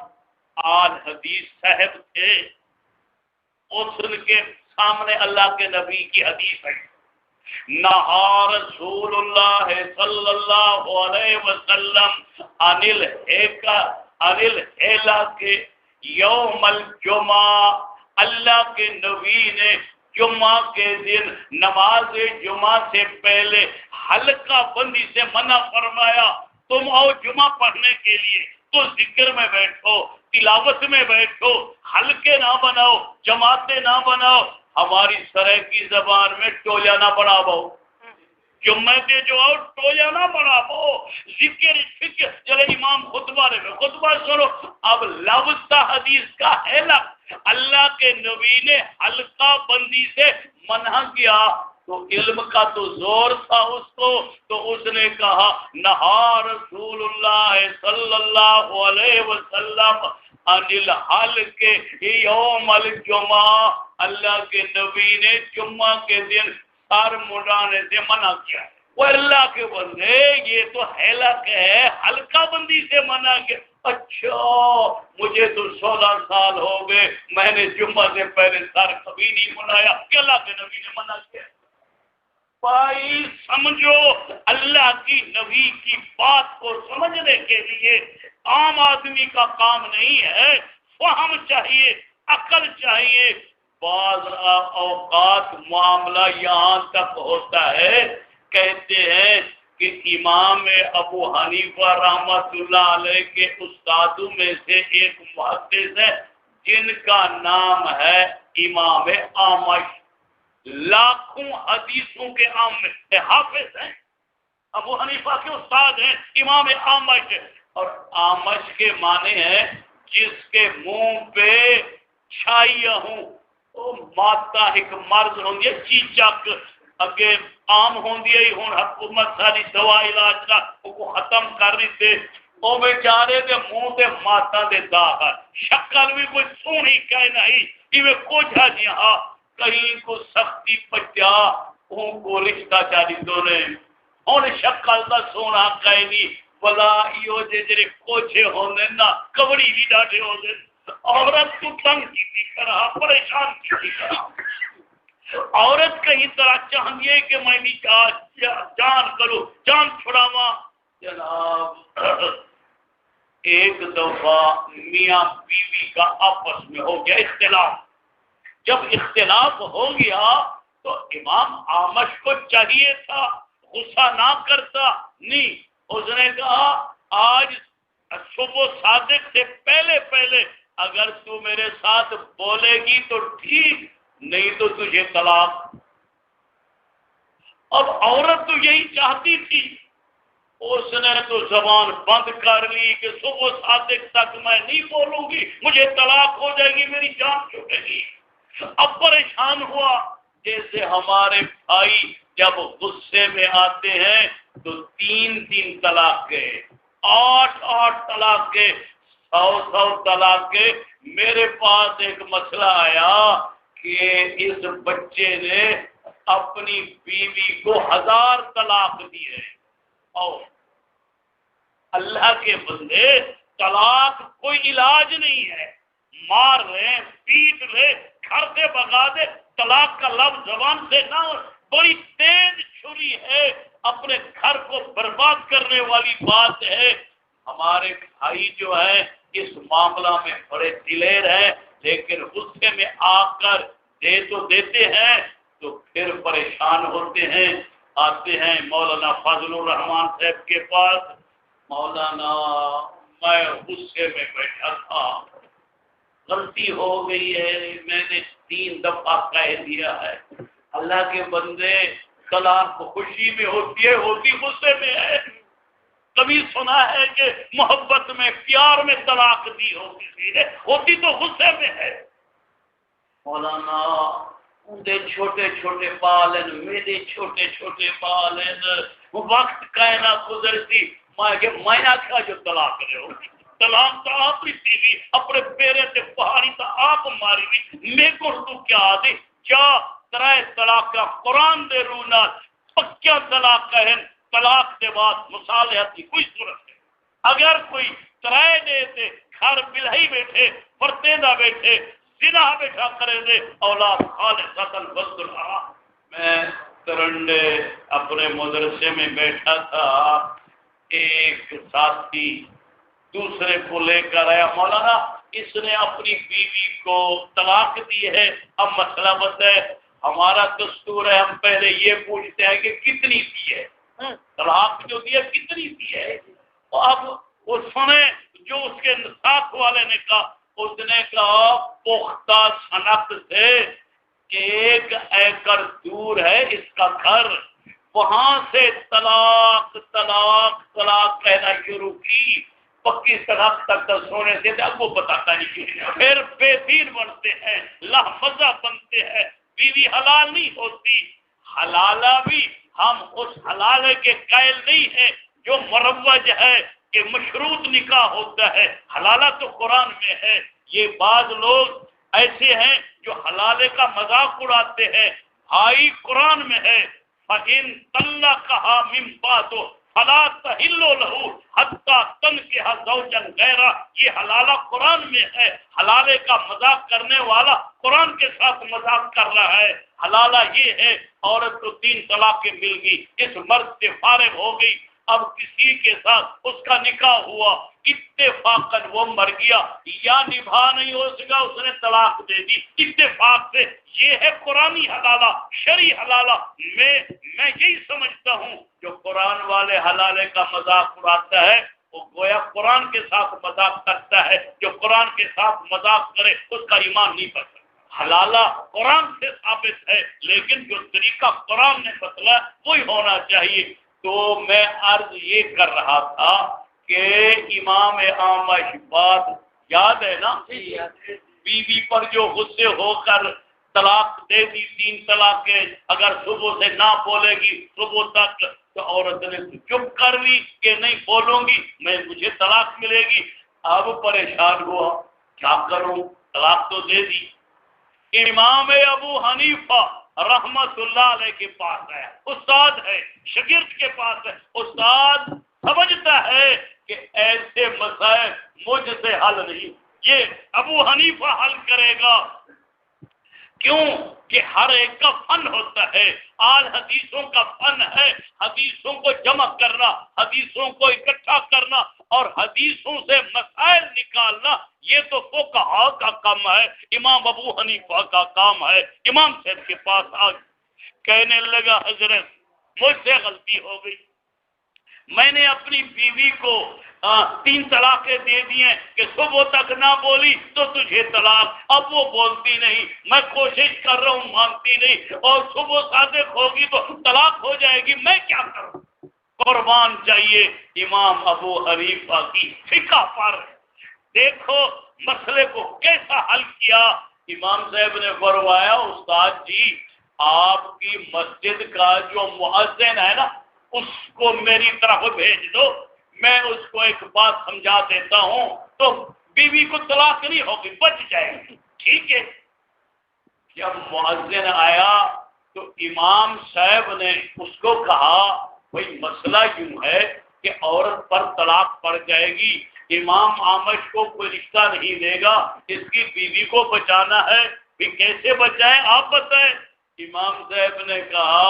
آل حدیث صاحب تھے، اس کے سامنے اللہ کے نبی کی حدیث ہے، نہا رسول اللہ صلی اللہ علیہ وسلم انل ہیلا کے یوم الجمعہ، اللہ کے نبی نے جمعہ کے دن نماز جمعہ سے پہلے حلقہ بندی سے منع فرمایا۔ تم آؤ جمعہ پڑھنے کے لیے تو ذکر میں بیٹھو، تلاوت میں بیٹھو، حلقے نہ بناؤ، جماعتیں نہ بناؤ، ہماری سرائکی زبان میں ٹویا نہ بناؤ، جمعے کے جو آؤ ٹویا نہ بناؤ، ذکر فکر چلے امام خطبہ رہے خطبہ سنو۔ اب لفظ حدیث کا ہے لفظ، اللہ کے نبی نے حلقہ بندی سے منع کیا، تو علم کا تو زور تھا اس کو، تو اس نے کہا نہا رسول اللہ صلی اللہ علیہ وسلم انل حلق یوم الجمعہ، اللہ کے نبی نے جمعہ کے دن سر مڈانے سے منع کیا۔ وہ اللہ کے بندے یہ تو حلق ہے، حلقہ بندی سے منع کیا۔ اچھا مجھے تو 16 سال ہو گئے، میں نے جمعہ سے پہلے سر کبھی نہیں منایا کہ اللہ کے نبی نے منع کیا۔ بھائی سمجھو، اللہ کی نبی کی بات کو سمجھنے کے لیے عام آدمی کا کام نہیں ہے، فہم چاہیے، عقل چاہیے۔ بعض اوقات معاملہ یہاں تک ہوتا ہے، کہتے ہیں کہ امام ابو حنیفہ رحمۃ اللہ علیہ کے استادوں میں سے ایک محدث ہے جن کا نام ہے امام اعمش، لاکھوں حدیثوں کے حافظ ہیں، ابو حنیفہ کے استاد ہیں امام اعمش، اور اعمش کے معنی ہے جس کے منہ پہ چھائیاں ہوں، وہ ماتا ایک مرض ہوں گے چیچک اگے عام ہوں گی ہوں، حکومت ساری دوا علاج کا وہ ختم کر رہی تھے، وہ بیچارے دے منہ دے ماتا دے داغ، شکل بھی کوئی سونی کہ نہیں، یہ کچھ ہے جی ہاں کہیں کو سختی پچا ان کو رشتہ چاری دونے ان شکل دا سونا کہیں نہیں، بلا ایو جے کوچھے ہونے نا کبڑی بھی ڈاٹے ہونے، عورت کو تنگ کی کرا، پریشان کی کرا، عورت کہیں طرح چاہیے کہ میں بھی جان کروں، جان چھڑاواں۔ جناب ایک دفعہ میاں بیوی کا آپس میں ہو گیا اختلاف، جب اختلاف ہو گیا تو امام اعمش کو چاہیے تھا غصہ نہ کرتا، نہیں، اس نے کہا آج صبح صادق سے پہلے اگر تو میرے ساتھ بولے گی تو ٹھیک، نہیں تو تجھے طلاق۔ اب عورت تو یہی چاہتی تھی اس نے تو زبان بند کر لی کہ صبح صادق تک میں نہیں بولوں گی، مجھے طلاق ہو جائے گی، میری جان چھوٹے گی۔ اب پریشان ہوا، جیسے ہمارے بھائی جب غصے میں آتے ہیں تو 3 طلاق کے، 8 طلاق کے، 100 طلاق کے۔ میرے پاس ایک مسئلہ آیا کہ اس بچے نے اپنی بیوی کو 1000 طلاق دی ہے، اور اللہ کے بندے طلاق کوئی علاج نہیں ہے، مار لے، پیٹ لے، گھر سے بھگا دے، طلاق کا لفظ زبان سے نہ، بڑی تیز چھری ہے، اپنے گھر کو برباد کرنے والی بات ہے۔ ہمارے بھائی جو ہیں اس معاملہ میں بڑے دلیر ہیں، لیکن غصے میں آ کر دے تو دیتے ہیں تو پھر پریشان ہوتے ہیں۔ آتے ہیں مولانا فضل الرحمان صاحب کے پاس، مولانا میں غصے میں بیٹھا تھا، غلطی ہو گئی ہے، میں نے 3 دفعہ کہہ دیا ہے۔ اللہ کے بندے طلاق خوشی میں ہوتی ہے، ہوتی غصے میں ہے؟ کبھی سنا ہے کہ محبت میں پیار میں طلاق دی ہو کسی نے؟ ہوتی تو غصے میں ہے۔ مولانا اندے چھوٹے چھوٹے بال ہیں، میرے چھوٹے چھوٹے بال ہیں، وقت کائنا گزرتی میں نہ کیا جو طلاق لے ہو، طلاق تو آپ ہی سی اپنے پیرے سے پہاڑی تو آپ ماری بھی، میرے کو تو کیا آدھی کیا ترائے طلاق کا قرآن دے رونا پکیا طلاق کا ہے، طلاق کے بعد مصالحت کی کوئی صورت ہے۔ اگر کوئی ترائے دے تے گھر بلہی بیٹھے، پرتیندہ بیٹھے، زنا بیٹھا کرے دے، اولاد خالصتاً وزد اللہ۔ میں کرنڈے اپنے مدرسے میں بیٹھا تھا، ایک ساتھی دوسرے کو لے کر آیا، مولانا اس نے اپنی بیوی کو طلاق دی ہے، اب مسئلہ بتائے۔ ہمارا دستور ہے، ہم پہلے یہ پوچھتے ہیں کہ کتنی دی ہے، طلاق جو دی ہے کتنی دی ہے۔ اب وہ سنے جو اس کے ساتھ والے نے کہا، اس نے کہا پختہ سنت سے 1 ایکڑ دور ہے اس کا گھر، وہاں سے طلاق طلاق طلاق کہنا شروع کی، پکی سڑک تک تو سونے سے اب وہ بتاتا نہیں، پھر بے دین بنتے ہیں، لہمزہ بنتے ہیں، بیوی حلال نہیں ہوتی۔ حلالہ بھی ہم اس حلالے کے قائل نہیں ہیں جو مروج ہے کہ مشروط نکاح ہوتا ہے، حلالہ تو قرآن میں ہے۔ یہ بعض لوگ ایسے ہیں جو حلالے کا مذاق اڑاتے ہیں، بھائی قرآن میں ہے فَإِن طَلَّقَهَا مِن بَعْدُ فَلَا تَحِلُّ لَهُ حَتَّى تَنكِحَ زَوْجًا غَيْرَهُ۔ یہ حلالہ قرآن میں ہے، حلالے کا مذاق کرنے والا قرآن کے ساتھ مذاق کر رہا ہے۔ حلالہ یہ ہے عورت کو 3 طلاقیں مل گئی، اس مرد سے فارغ ہو گئی، اب کسی کے ساتھ اس کا نکاح ہوا، اتفاقاً وہ مر گیا یا نبھا نہیں ہو سکا، اس نے طلاق دے دی اتفاق سے۔ یہ ہے قرآنی حلالہ، شرعی حلالہ۔ میں یہی سمجھتا ہوں جو قرآن والے حلالے کا مذاق اڑاتا ہے وہ گویا قرآن کے ساتھ مذاق کرتا ہے، جو قرآن کے ساتھ مذاق کرے اس کا ایمان نہیں بن سکتا۔ حلالہ قرآن سے ثابت ہے، لیکن جو طریقہ قرآن نے بتلایا وہی ہونا چاہیے۔ تو میں عرض یہ کر رہا تھا کہ امام اعمش بات یاد ہے نا، بیوی پر جو غصے ہو کر طلاق دے دی 3 طلاقیں، اگر صبح سے نہ بولے گی صبح تک، تو عورت نے چپ کر لی کہ نہیں بولوں گی میں، مجھے طلاق ملے گی۔ اب پریشان ہوا کیا کروں، طلاق تو دے دی۔ امام ابو حنیفہ رحمت اللہ علیہ کے پاس ہے، استاد ہے، شاگرد کے پاس ہے، استاد سمجھتا ہے کہ ایسے مسائل مجھ سے حل نہیں، یہ ابو حنیفہ حل کرے گا۔ کیوں کہ ہر ایک کا فن ہوتا ہے، آج حدیثوں کا فن ہے، حدیثوں کو جمع کرنا، حدیثوں کو اکٹھا کرنا اور حدیثوں سے مسائل نکالنا، یہ تو فقہاء کا کام ہے، امام ابو حنیفہ کا کام ہے۔ امام صاحب کے پاس آ کہنے لگا حضرت مجھ سے غلطی ہو گئی، میں نے اپنی بیوی کو 3 طلاقیں دے دی ہیں کہ صبح تک نہ بولی تو تجھے طلاق، اب وہ بولتی نہیں، میں کوشش کر رہا ہوں مانتی نہیں، اور صبح صادق ہوگی تو طلاق ہو جائے گی، میں کیا کروں؟ قربان چاہیے امام ابو حنیفہ کی فقہ پر۔ دیکھو مسئلے کو کیسا حل کیا۔ امام صاحب نے فرمایا استاد جی آپ کی مسجد کا جو مؤذن ہے نا اس کو میری طرف بھیج دو، میں اس کو ایک بات سمجھا دیتا ہوں تو بیوی کو طلاق نہیں ہوگی، بچ جائے گی۔ ٹھیک ہے۔ جب مؤذن آیا تو امام صاحب نے اس کو کہا بھائی مسئلہ یوں ہے کہ عورت پر طلاق پڑ جائے گی، امام آمش کو کوئی رشتہ نہیں دے گا، اس کی بیوی کو بچانا ہے، پھر کیسے بچائیں آپ بتائیں۔ امام صاحب نے کہا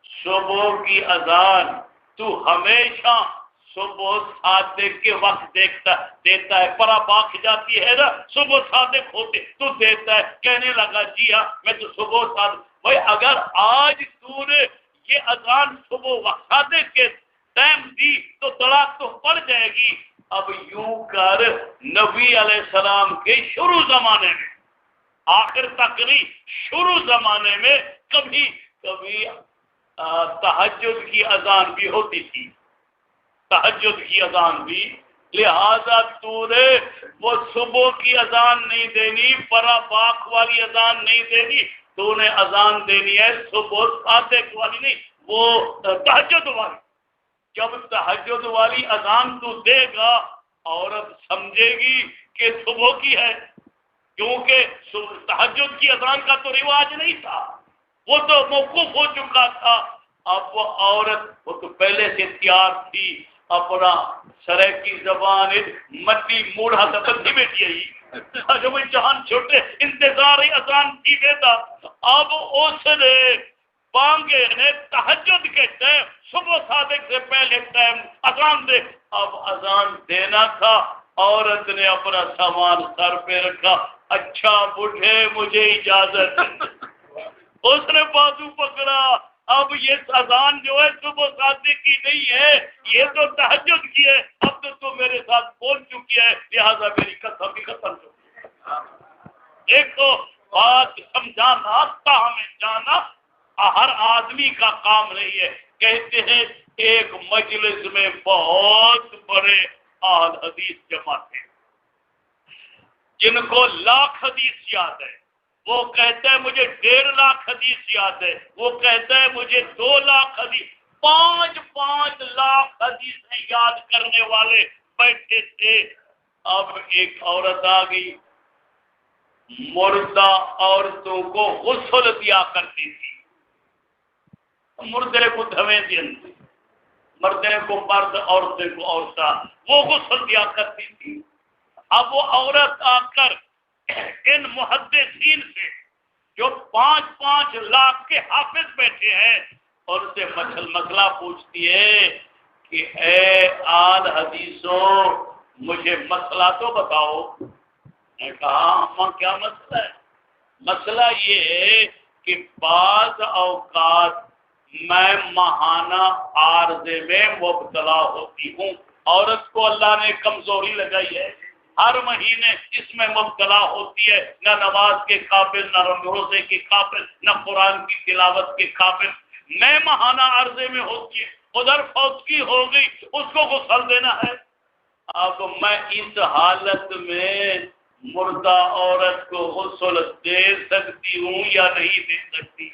صبح کی اذان تو ہمیشہ صبح صادق کے وقت دیتا ہے، پرا باق جاتی ہے نا صبح صادق ہوتے تو دیتا ہے۔ کہنے لگا جی ہاں میں تو صبح صادق۔ بھائی اگر آج تو نے یہ اذان صبح وقت صادق کے ٹائم دی تو طلاق تو پڑ جائے گی۔ اب یوں کر نبی علیہ السلام کے شروع زمانے میں، آخر تک نہیں شروع زمانے میں کبھی کبھی تہجد کی اذان بھی ہوتی تھی، تہجد کی اذان بھی، لہذا تو نے وہ صبح کی اذان نہیں دینی، پرا باق والی اذان نہیں دینی، تو نے اذان دینی ہے صبح صادق والی نہیں، وہ تہجد والی۔ جب تہجد والی اذان تو دے گا عورت سمجھے گی کہ صبح کی ہے، کیونکہ تہجد کی اذان کا تو رواج نہیں تھا، وہ تو موقوف ہو چکا تھا۔ اب وہ عورت وہ تو پہلے سے تیار تھی، اپنا سرے کی زبان مٹی موڑا تھا بدھی بیٹھی ہے جو جہان چھوٹے انتظار اذان کی بیدا۔ اب اس نے بانگے نے تہجد کے ٹائم صبح صادق سے پہلے ٹائم اذان دے، اب اذان دینا تھا، عورت نے اپنا سامان سر پہ رکھا، اچھا بوڑھے مجھے اجازت۔ اس نے بازو پکڑا، اب یہ اذان جو ہے صبح صادق کی نہیں ہے، یہ تو تہجد کی ہے، اب تو تم میرے ساتھ بول چکی ہے، لہذا میری قسم بھی ختم ہو گئی۔ ایک تو بات سمجھانا ہمیں جانا ہر آدمی کا کام نہیں ہے۔ کہتے ہیں ایک مجلس میں بہت بڑے اہل حدیث جمع تھے جن کو لاکھ حدیث یاد ہے، وہ کہتا ہے مجھے 1.5 لاکھ حدیث یاد ہے، وہ کہتا ہے مجھے 2 لاکھ حدیث، 5 لاکھ حدیثیں یاد کرنے والے بیٹھے تھے۔ اب ایک عورت آ گئی، مردہ عورتوں کو غسل دیا کرتی تھی، مردے کو دھویں دین تھی، مردے کو مرد عورتیں کو عورتہ، وہ غسل دیا کرتی تھی۔ اب وہ عورت آ کر ان محدثین سے جو 5 لاکھ کے حافظ بیٹھے ہیں اور اسے مسئلہ پوچھتی ہے کہ اے آل حدیثوں مجھے مسئلہ تو بتاؤ۔ میں کہا اماں کیا مسئلہ ہے؟ مسئلہ یہ ہے کہ بعض اوقات میں ماہانہ عارضے میں مبتلا ہوتی ہوں، عورت کو اللہ نے کمزوری لگائی ہے، ہر مہینے اس میں مبتلا ہوتی ہے، نہ نماز کے قابل، نہ روزے کے قابل، نہ قرآن کی تلاوت کے قابل، میں ماہانہ عرضے میں ہوتی ہے، ادھر فوتگی ہو گئی، اس کو غسل دینا ہے۔ اب میں اس حالت میں مردہ عورت کو غسل دے سکتی ہوں یا نہیں دے سکتی؟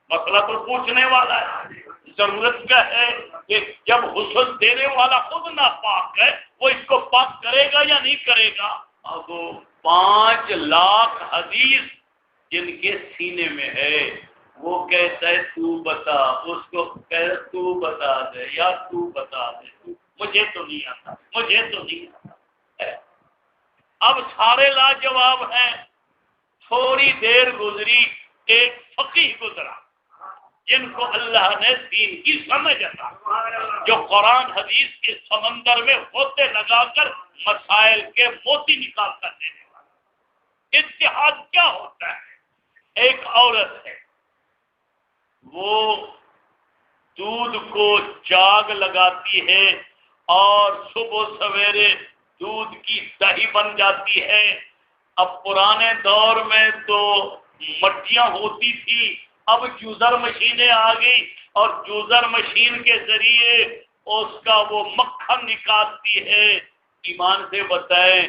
مسئلہ تو پوچھنے والا ہے۔ ضرورت کیا ہے کہ جب غسل دینے والا خود ناپاک ہے وہ اس کو پاک کرے گا یا نہیں کرے گا؟ اب 5 لاکھ حدیث جن کے سینے میں ہے، وہ کہتا ہے تو بتا، اس کو کہتا تو بتا دے یا تو بتا دے، مجھے تو نہیں آتا، مجھے تو نہیں آتا۔ اب سارے لاجواب ہیں۔ تھوڑی دیر گزری، ایک فقیہ گزرا جن کو اللہ نے دین کی سمجھ عطا، جو قرآن حدیث کے سمندر میں ہوتے لگا کر مسائل کے موتی نکال کر دینے والا۔ اتحاد کیا ہوتا ہے؟ ایک عورت ہے، وہ دودھ کو جاگ لگاتی ہے اور صبح سویرے دودھ کی دہی بن جاتی ہے۔ اب پرانے دور میں تو مٹیاں ہوتی تھی، اب جوزر مشینیں آ گئی اور جوزر مشین کے ذریعے اس کا وہ مکھن نکالتی ہے. ایمان سے بتائیں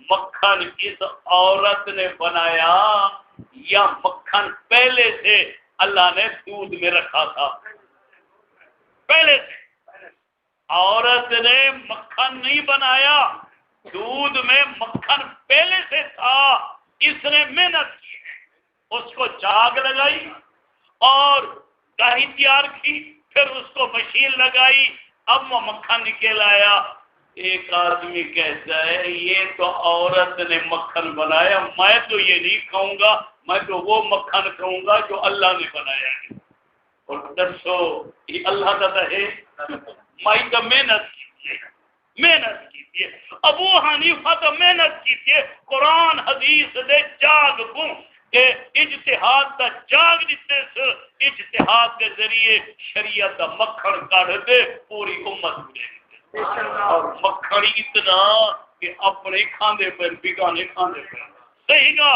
مکھن اس عورت نے بنایا یا مکھن پہلے سے اللہ نے دودھ میں رکھا تھا؟ پہلے سے. عورت نے مکھن نہیں بنایا، دودھ میں مکھن پہلے سے تھا. اس نے محنت کی، اس کو جاگ لگائی اور دہی تیار کی، پھر اس کو مشین لگائی، اب وہ مکھن نکل آیا. ایک آدمی کہتا ہے یہ تو عورت نے مکھن بنایا، میں تو یہ نہیں کھاؤں گا، میں تو وہ مکھن کھاؤں گا جو اللہ نے بنایا ہے. اور دسو یہ اللہ کا ہے؟ میں تو محنت کیجیے. ابو حنیفہ تو محنت کیجیے، قرآن حدیث دے جاگ کو کہ اجتہاد دا جاگ دیتے سے اجتہاد کے ذریعے شریعت دا مکھن کاڑ دے پوری امت ملے. اور مکھن اتنا کہ اپنے کھاندے پر بگانے کھاندے پر. صحیح گا.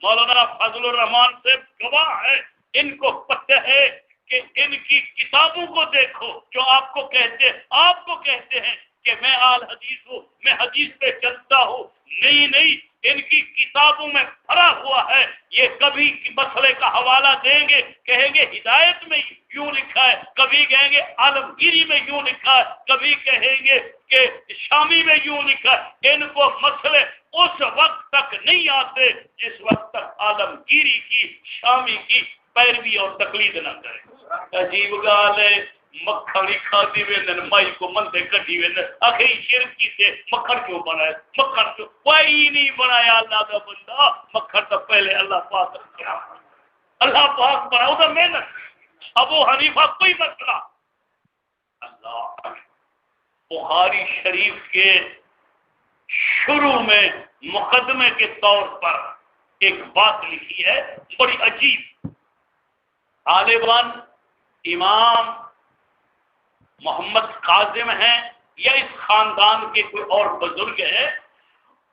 مولانا فضل الرحمان سے گواہ ہے، ان کو پتہ ہے کہ ان کی کتابوں کو دیکھو جو آپ کو کہتے ہیں کہ میں آل حدیث ہوں، میں حدیث پہ چلتا ہوں. نہیں، ان کی کتابوں میں بھرا ہوا ہے. یہ کبھی مسئلے کا حوالہ دیں گے، کہیں گے ہدایت میں یوں لکھا ہے، کبھی کہیں گے عالمگیری میں یوں لکھا ہے، کبھی کہیں گے کہ شامی میں یوں لکھا ہے. ان کو مسئلے اس وقت تک نہیں آتے جس وقت تک عالمگیری کی، شامی کی پیروی اور تقلید نہ کرے. عجیب گال ہے. مکھن کھاتی ہوئے مائی کو مندے کٹی ہوئے آخر شرک کی تھے. مکھن کیوں بنایا؟ مکھن کیوں کوئی نہیں بنایا اللہ کا بندہ. مکھن تو پہلے اللہ پاک رکھا، اللہ پاک بنا ادھر محنت. ابو حنیفہ کوئی مسئلہ. اللہ بخاری شریف کے شروع میں مقدمے کے طور پر ایک بات لکھی ہے بڑی عجیب. غالباً امام محمد قاسم ہیں یا اس خاندان کے کوئی اور بزرگ ہے.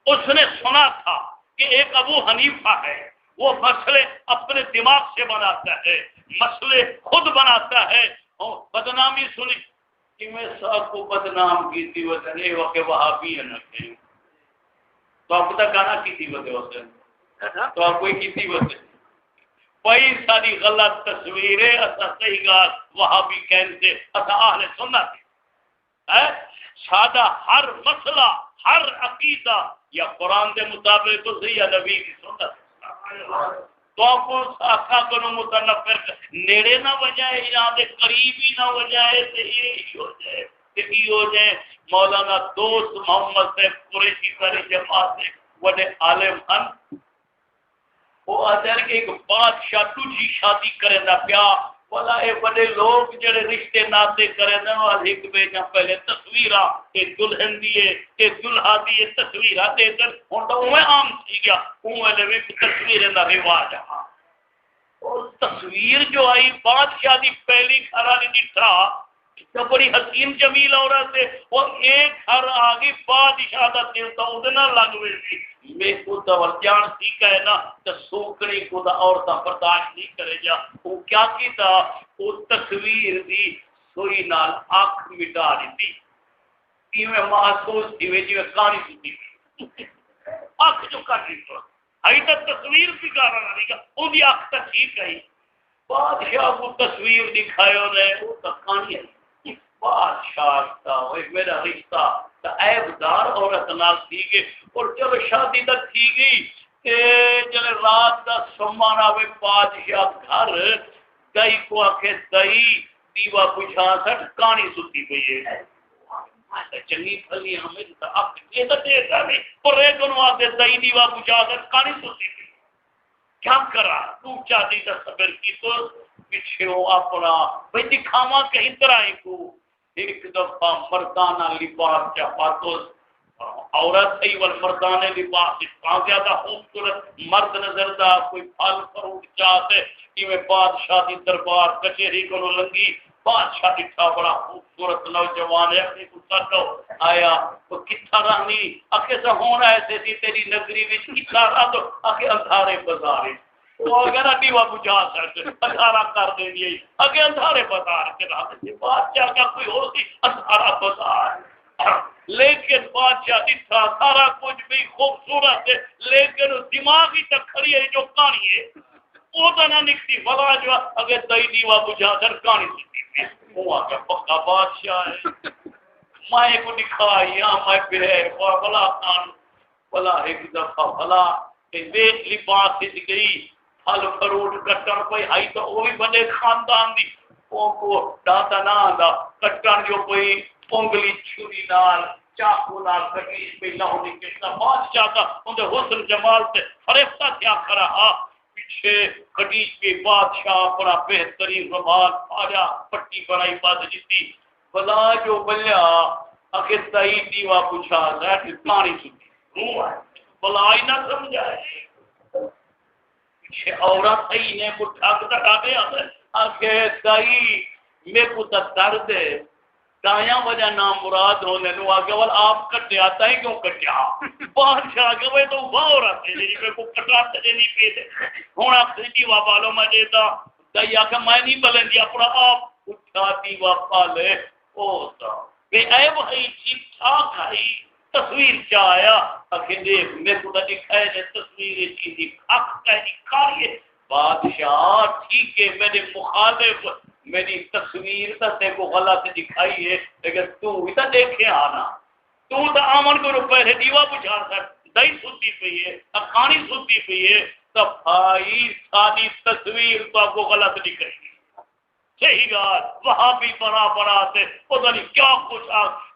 اس نے سنا تھا کہ ایک ابو حنیفہ ہے، وہ مسئلے اپنے دماغ سے بناتا ہے، مسئلے خود بناتا ہے. اور بدنامی سنی کہ میں سب کو بدنام کی تھی وطن اے وقت وہابی ہے نہ کہیں تو آپ تک آنا کی تھی وطن تو آپ کوئی کی تھی وطن کوئی ساری غلط تصویریں اسا صحیح گال وہابی کہتے اسا اہل سنت ہے. سادہ ہر مسئلہ ہر عقیدہ یا قرآن کے مطابق تو صحیح نبی کی سنت تو آپ کو آخا کرو متنفر نیڑے نہ وجائے یہاں دے قریب ہی نہ وجائے تو یہ ہو جائے کہ ہو جائے. مولانا دوست محمد سے قریشی ساری جماعت سے بڑے عالم ہن وہ آدھر کہ ایک بادشاہ تجھی شادی کرے نہ پیا بلا اے بڑے لوگ جڑے رشتے ناتے کرے نہ ایک بے جا پہلے تصویرہ ایک دلہن دیے ایک دلہا دیے تصویرہ دے کر ہوں تو اوہ عام تھی گیا اوہ لوگ تصویر نہ رواج ہاں. اور تصویر جو آئی بادشاہ دی پہلی گھرانی دکھا تو بڑی حسین جمیل عورت ہے وہ ایک گھر آگے بادشاہ دا دل تو ادنا لگ ہوئے تھی. میں کو دور جان سیکھا ہے نا تو سوکڑی کو دا عورتہ برداشت نہیں کرے جا. وہ کیا کی تھا وہ تصویر دی سوئی نال آنکھ مٹا دیتی تی میں محسوس تھی وے جی میں کانی سوتی تھی آنکھ جو کر دی تو آئی تا تصویر بھی کارا نہ دیگا وہ دی آنکھ تا ٹھیک ہے. بادشاہ کو تصویر دکھائے ہونے وہ تا کانی ہے بادشاہ تھا وہ میرا رشتہ تا عیبدار عورت نال تھی گئے اور چلو شادی تک تھی گئی کہ جلے رات دا سمانا ہوئے بادشاہ گھر دائی کو آکے دائی دیوا پوچھا سٹ کانی ستی پئی ہے چنگی پھلی ہمیں تا اب یہ تا دیتا نہیں اور ریگن آتے دائی دیوا پوچھا سٹ کانی ستی پئی کیا کرا تو چاہتی تا صبر کی تو پچھو اپنا بھئی دکھاما کہیں طرح کو ایک دفعہ مردانہ لباس چاہا تو عورت ای والمردانہ لباس اتنا زیادہ خوبصورت مرد نظر دا کوئی پھل فروٹ چاہتے کہ میں بادشاہ دی دربار کچھری کو لنگی بادشاہ دکھا بڑا خوبصورت نوجوان ہے اپنی کو ساتھو آیا وہ کتھا رہنی اکھے سے ہونا ایسے تھی تیری نگری وچ کتھا رہا تو اکھے اندھارے بزارے وہ اگر دیوا بجھا سکتے اندھارا کر دیں گے اگے اندھارے بازار کے رات بادشاہ کا کوئی ہو سی اندھارا بازار لیکن بادشاہ اتنا سارا کچھ بھی خوبصورت ہے لیکن دماغ ہی تک کھڑی ہے جو کہانی ہے وہ تو نہ نکتی بلا جو اگے دئی دیوا بجھا کر کہانی سنتی ہے وہ آگے پکا بادشاہ ہے مائے کو دکھائی میں پھرے بلا کان بلا ایک دفعہ بلا ویٹ لباس گئی پھل فروٹ کٹن پہ آئی تو وہ بھی بڑے خاندان دی کو ڈاٹا نہ آتا کٹن جو کوئی انگلی چھری نال چاقو نال کٹی پہ لہو نکلتا بادشاہ کا ان حسن جمال سے فریفتہ کیا کرا پیچھے کٹیج کے بادشاہ بڑا بہترین رومال آجا پٹی بنائی بات جیتی بلا جو بلیا اخر تئی دیوا پوچھا ہے پانی سنی بلائی نہ سمجھائے پیچھے عورت ہی نے کو ٹھاک دے آگے دائی میں کو درد ہے دایاں وجہ نام مراد ہونے نو آگے والا آپ کٹے آتا ہے کیوں کٹیا بادشاہ آگے وہ تو وہ عورت ہے جی میں کو کٹاتے دے نہیں پیتے ہوں آپ سیٹی واپالوں میں دیتا دائی آگے میں نہیں بلن دیا اپنا آپ اٹھاتی واپالے ہوتا بے اے وہی ٹھیک ٹھاک آئی تصویر کیا آیا آخر دیکھ میں کو دکھائے نے تصویر چیزی حق کہنی کھائیے بادشاہ ٹھیک ہے میرے مخالف میری تصویر تے کو غلط دکھائی ہے لیکن تو ہی تو دیکھے آنا تو آمن کو روپے ہے دیوا بجھا کر دہی سوتی پئی ہے کھانی سوتی پئی ہے تو بھائی ساری تصویر تو آپ کو غلط دکھائی گی صحیح گال وہاں بھی بڑا تھے پتہ نہیں کیا کچھ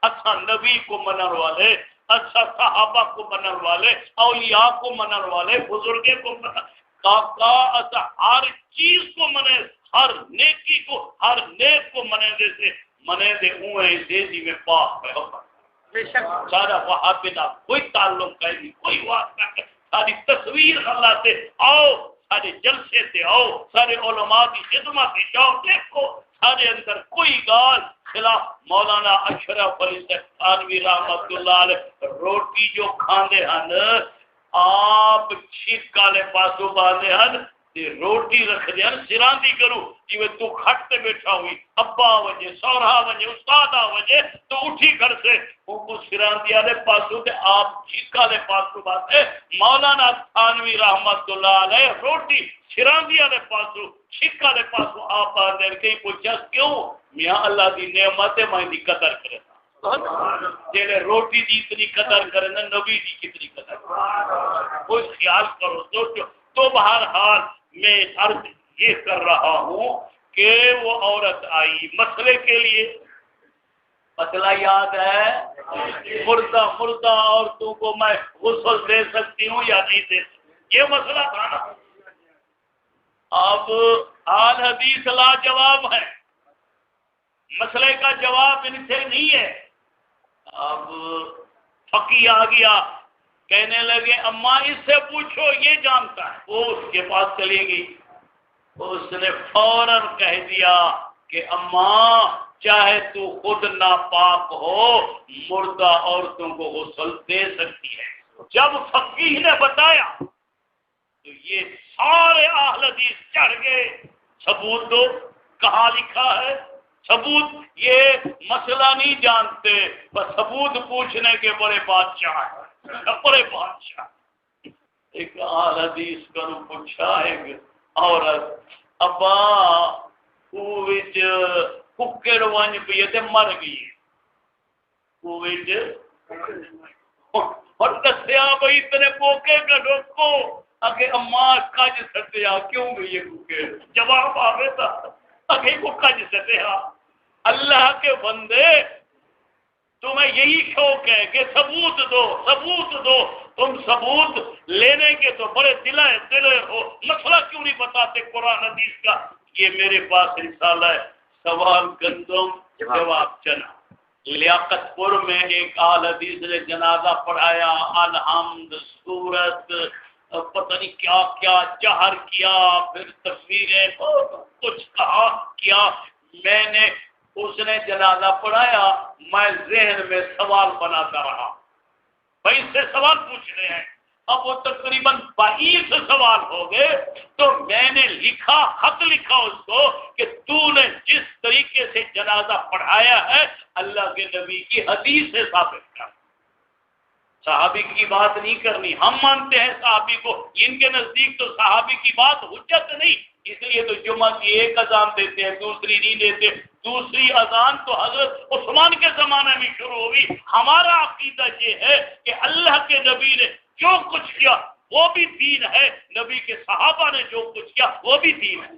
اچھا نبی کو منن والے اچھا صحابہ کو منن والے اولیاء کو منن والے بزرگے کو منن کاکا اچھا ہر چیز کو منے ہر نیکی کو ہر نیک کو منے دے اوئے دیزی میں پاک ہے سارا وہاں پہ نہ کوئی تعلق نہیں کوئی واسطہ نہیں ساری تصویر اللہ سے آؤ سارے جلسے سے آؤ سارے علماء کی خدمت کی جاؤ دیکھو سارے اندر کوئی گال خلاف مولانا اشرف علی تھانوی رحمت اللہ علیہ روٹی جو کھاندے ہیں آپ چھیک کالے پاسو باندھے ہیں روٹی رکھ دیا سراندی کرو جی تو کھٹ تے بیٹھا ہوئی ابا وجہ سورہا وجہ استاد وجہ تو اٹھی گھر سے ان کو سراندی آلے پاسو تے آپ چھیکا لے پاسو باتے مولانا تھانوی رحمت اللہ علیہ روٹی سراندی آلے پاسو چھیکا لے پاسو آپ آدھر کہیں پوچھا کیوں میاں اللہ دی نعمت ہے میں دی قدر کرے جیلے روٹی دی اتنی قدر کرے نبی دی کتنی قدر کرے کوئی خیال کرو سوچو تو بہرحال میں عرض یہ کر رہا ہوں کہ وہ عورت آئی مسئلے کے لیے مسئلہ یاد ہے مردہ عورتوں کو میں غسل دے سکتی ہوں یا نہیں دے سکتی یہ مسئلہ تھا نا اب آل حدیث لا جواب ہے مسئلے کا جواب ان سے نہیں ہے اب فقی آ گیا کہنے لگے اماں اس سے پوچھو یہ جانتا ہے وہ اس کے پاس چلی گئی اس نے فوراً کہہ دیا کہ اماں چاہے تو خود ناپاک ہو مردہ عورتوں کو غسل دے سکتی ہے جب فقیہ نے بتایا تو یہ سارے اہل حدیث چڑھ گئے ثبوت دو کہاں لکھا ہے ثبوت یہ مسئلہ نہیں جانتے بس ثبوت پوچھنے کے بڑے بادشاہ ہیں بڑے بادشاہ ایک اہل حدیث کرو پوچھا ایک عورت ابا وچ ککڑ ون پی تے مر گئی وچ اور دسیا بھائی اتنے پوکے کڈو کو اگے اماں کج سٹیا کیوں گئی ککڑ جواب آوے تا اگے کو کج سٹیا اللہ کے بندے تمہیں یہی شوق ہے کہ ثبوت دو تم ثبوت لینے کے تو بڑے دلے ہو مسئلہ کیوں نہیں بتاتے قرآن حدیث کا یہ میرے پاس رسالہ ہے سوال گندم جواب چنا لیاقت پور میں ایک اہل حدیث نے جنازہ پڑھایا الحمد سورت پتہ نہیں کیا کیا جہر کیا پھر تصویریں کچھ کہا کیا میں نے اس نے جنازہ پڑھایا میں ذہن میں سوال بناتا رہا بھائی اس سے سوال پوچھنے ہیں اب وہ تقریباً 22 سوال ہو گئے، تو میں نے لکھا، خط لکھا اس کو کہ تو نے جس طریقے سے جنازہ پڑھایا ہے اللہ کے نبی کی حدیث سے ثابت کر، صحابی کی بات نہیں کرنی۔ ہم مانتے ہیں صحابی کو، ان کے نزدیک تو صحابی کی بات حجت نہیں، اس لیے تو جمعہ کی ایک اذان دیتے ہیں، دوسری نہیں دیتے۔ دوسری اذان تو حضرت عثمان کے زمانے میں شروع ہوئی۔ ہمارا عقیدہ یہ ہے کہ اللہ کے نبی نے جو کچھ کیا وہ بھی دین ہے، نبی کے صحابہ نے جو کچھ کیا وہ بھی دین ہے۔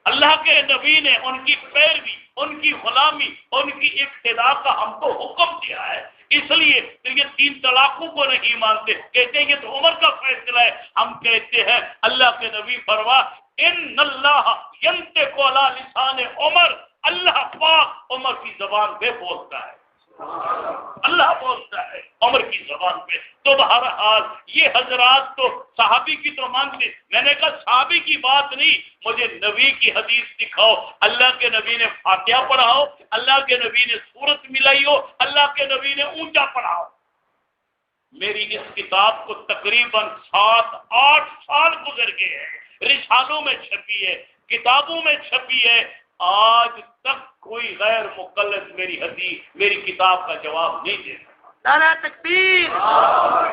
اللہ کے نبی نے ان کی پیروی، ان کی غلامی، ان کی ابتداء کا ہم کو حکم دیا ہے، اس لیے یہ 3 طلاقوں کو نہیں مانتے، کہتے ہیں یہ تو عمر کا فیصلہ ہے۔ ہم کہتے ہیں اللہ کے نبی فرما ان اللہ ینطق علی لسان عمر، اللہ پاک عمر کی زبان پہ بولتا ہے، اللہ بولتا ہے عمر کی زبان پہ۔ تو بہرحال یہ حضرات تو صحابی کی تو مانتے، میں نے کہا صحابی کی بات نہیں، مجھے نبی کی حدیث دکھاؤ، اللہ کے نبی نے فاتحہ پڑھاؤ، اللہ کے نبی نے سورت ملائی ہو، اللہ کے نبی نے اونچا پڑھاؤ۔ میری اس کتاب کو تقریباً 7-8 سال گزر گئے ہیں، رسالوں میں چھپی ہے، کتابوں میں چھپی ہے، آج تک کوئی غیر مقلد میری حدیث، میری کتاب کا جواب نہیں دے سکتا۔ نعرہ تکبیر،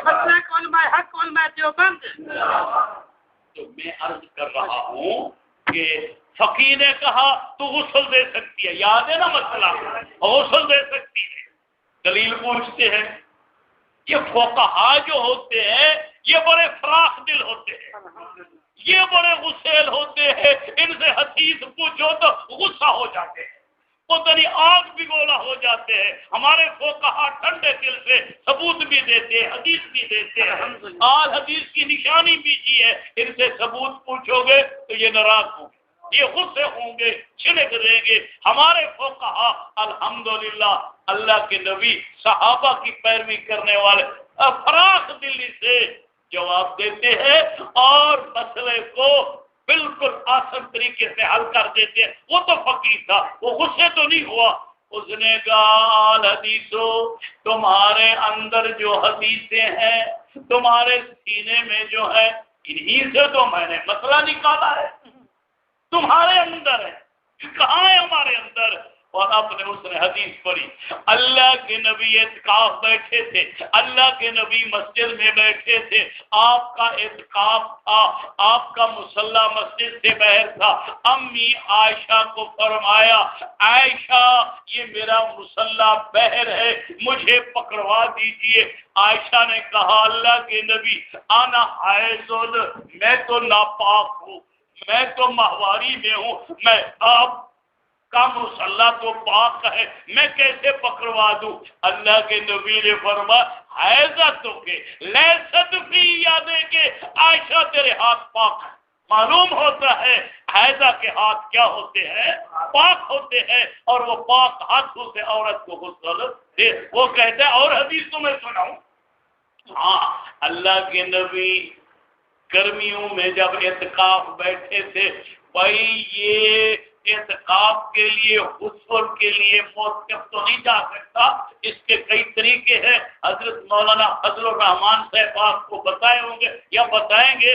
مسلک علماء حق علماء دیوبند۔ تو میں عرض کر رہا ہوں کہ فقیر نے کہا تو غسل دے سکتی ہے، یاد ہے نا مسئلہ، غسل دے سکتی ہے، دلیل پوچھتے ہیں۔ یہ فقہا جو ہوتے ہیں یہ بڑے فراخ دل ہوتے ہیں، یہ بڑے غسیل ہوتے ہیں، ان سے حدیث پوچھو تو غصہ ہو جاتے ہیں، پتہ نہیں آگ بگولا ہو جاتے ہیں۔ ہمارے فقہا ٹھنڈے دل سے ثبوت بھی دیتے ہیں، حدیث بھی دیتے ہیں، آج حدیث کی نشانی بھی کی ہے، ان سے ثبوت پوچھو گے تو یہ ناراض ہوں گے، یہ غصے ہوں گے، چھڑک دیں گے۔ ہمارے فقہا الحمدللہ اللہ کے نبی صحابہ کی پیروی کرنے والے فراخ دلی سے جواب دیتے ہیں اور مسئلے کو بالکل آسان طریقے سے حل کر دیتے ہیں۔ وہ تو فقیر تھا، وہ غصے تو نہیں ہوا، اس نے کہا الحدیثو، تمہارے اندر جو حدیثیں ہیں، تمہارے سینے میں جو ہے، انہی سے تو میں نے مسئلہ نکالا ہے، تمہارے اندر ہے، کہاں ہے ہمارے اندر؟ اور آپ نے اس نے حدیث پڑھی، اللہ کے نبی اعتکاف بیٹھے تھے، اللہ کے نبی مسجد میں بیٹھے تھے، آپ کا اعتکاف تھا، آپ کا مصلی مسجد سے باہر تھا، امی عائشہ کو فرمایا عائشہ یہ میرا مصلی باہر ہے، مجھے پکڑوا دیجئے۔ عائشہ نے کہا اللہ کے نبی انا حائض، میں تو ناپاک ہوں، میں تو ماہواری میں ہوں، میں آپ کا مصلی تو پاک ہے، میں کیسے پکڑوا دوں؟ اللہ کے نبی نے فرمایا حیضہ تو کہ لیست فی یادے کے، عائشہ تیرے ہاتھ پاک ہے۔ معلوم ہوتا ہے حیضہ کے ہاتھ کیا ہوتے ہیں؟ پاک ہوتے ہیں، اور وہ پاک ہاتھوں سے عورت کو غسل دے۔ وہ کہتے ہیں اور حدیث تو میں سناؤں، ہاں اللہ کے نبی گرمیوں میں جب اعتکاف بیٹھے تھے، بھائی یہ اعتکاف کے لیے غسل کے لیے موقف تو نہیں جا سکتا، اس کے کئی طریقے ہیں، حضرت مولانا فضل الرحمان صاحب آپ کو بتائے ہوں گے یا بتائیں گے۔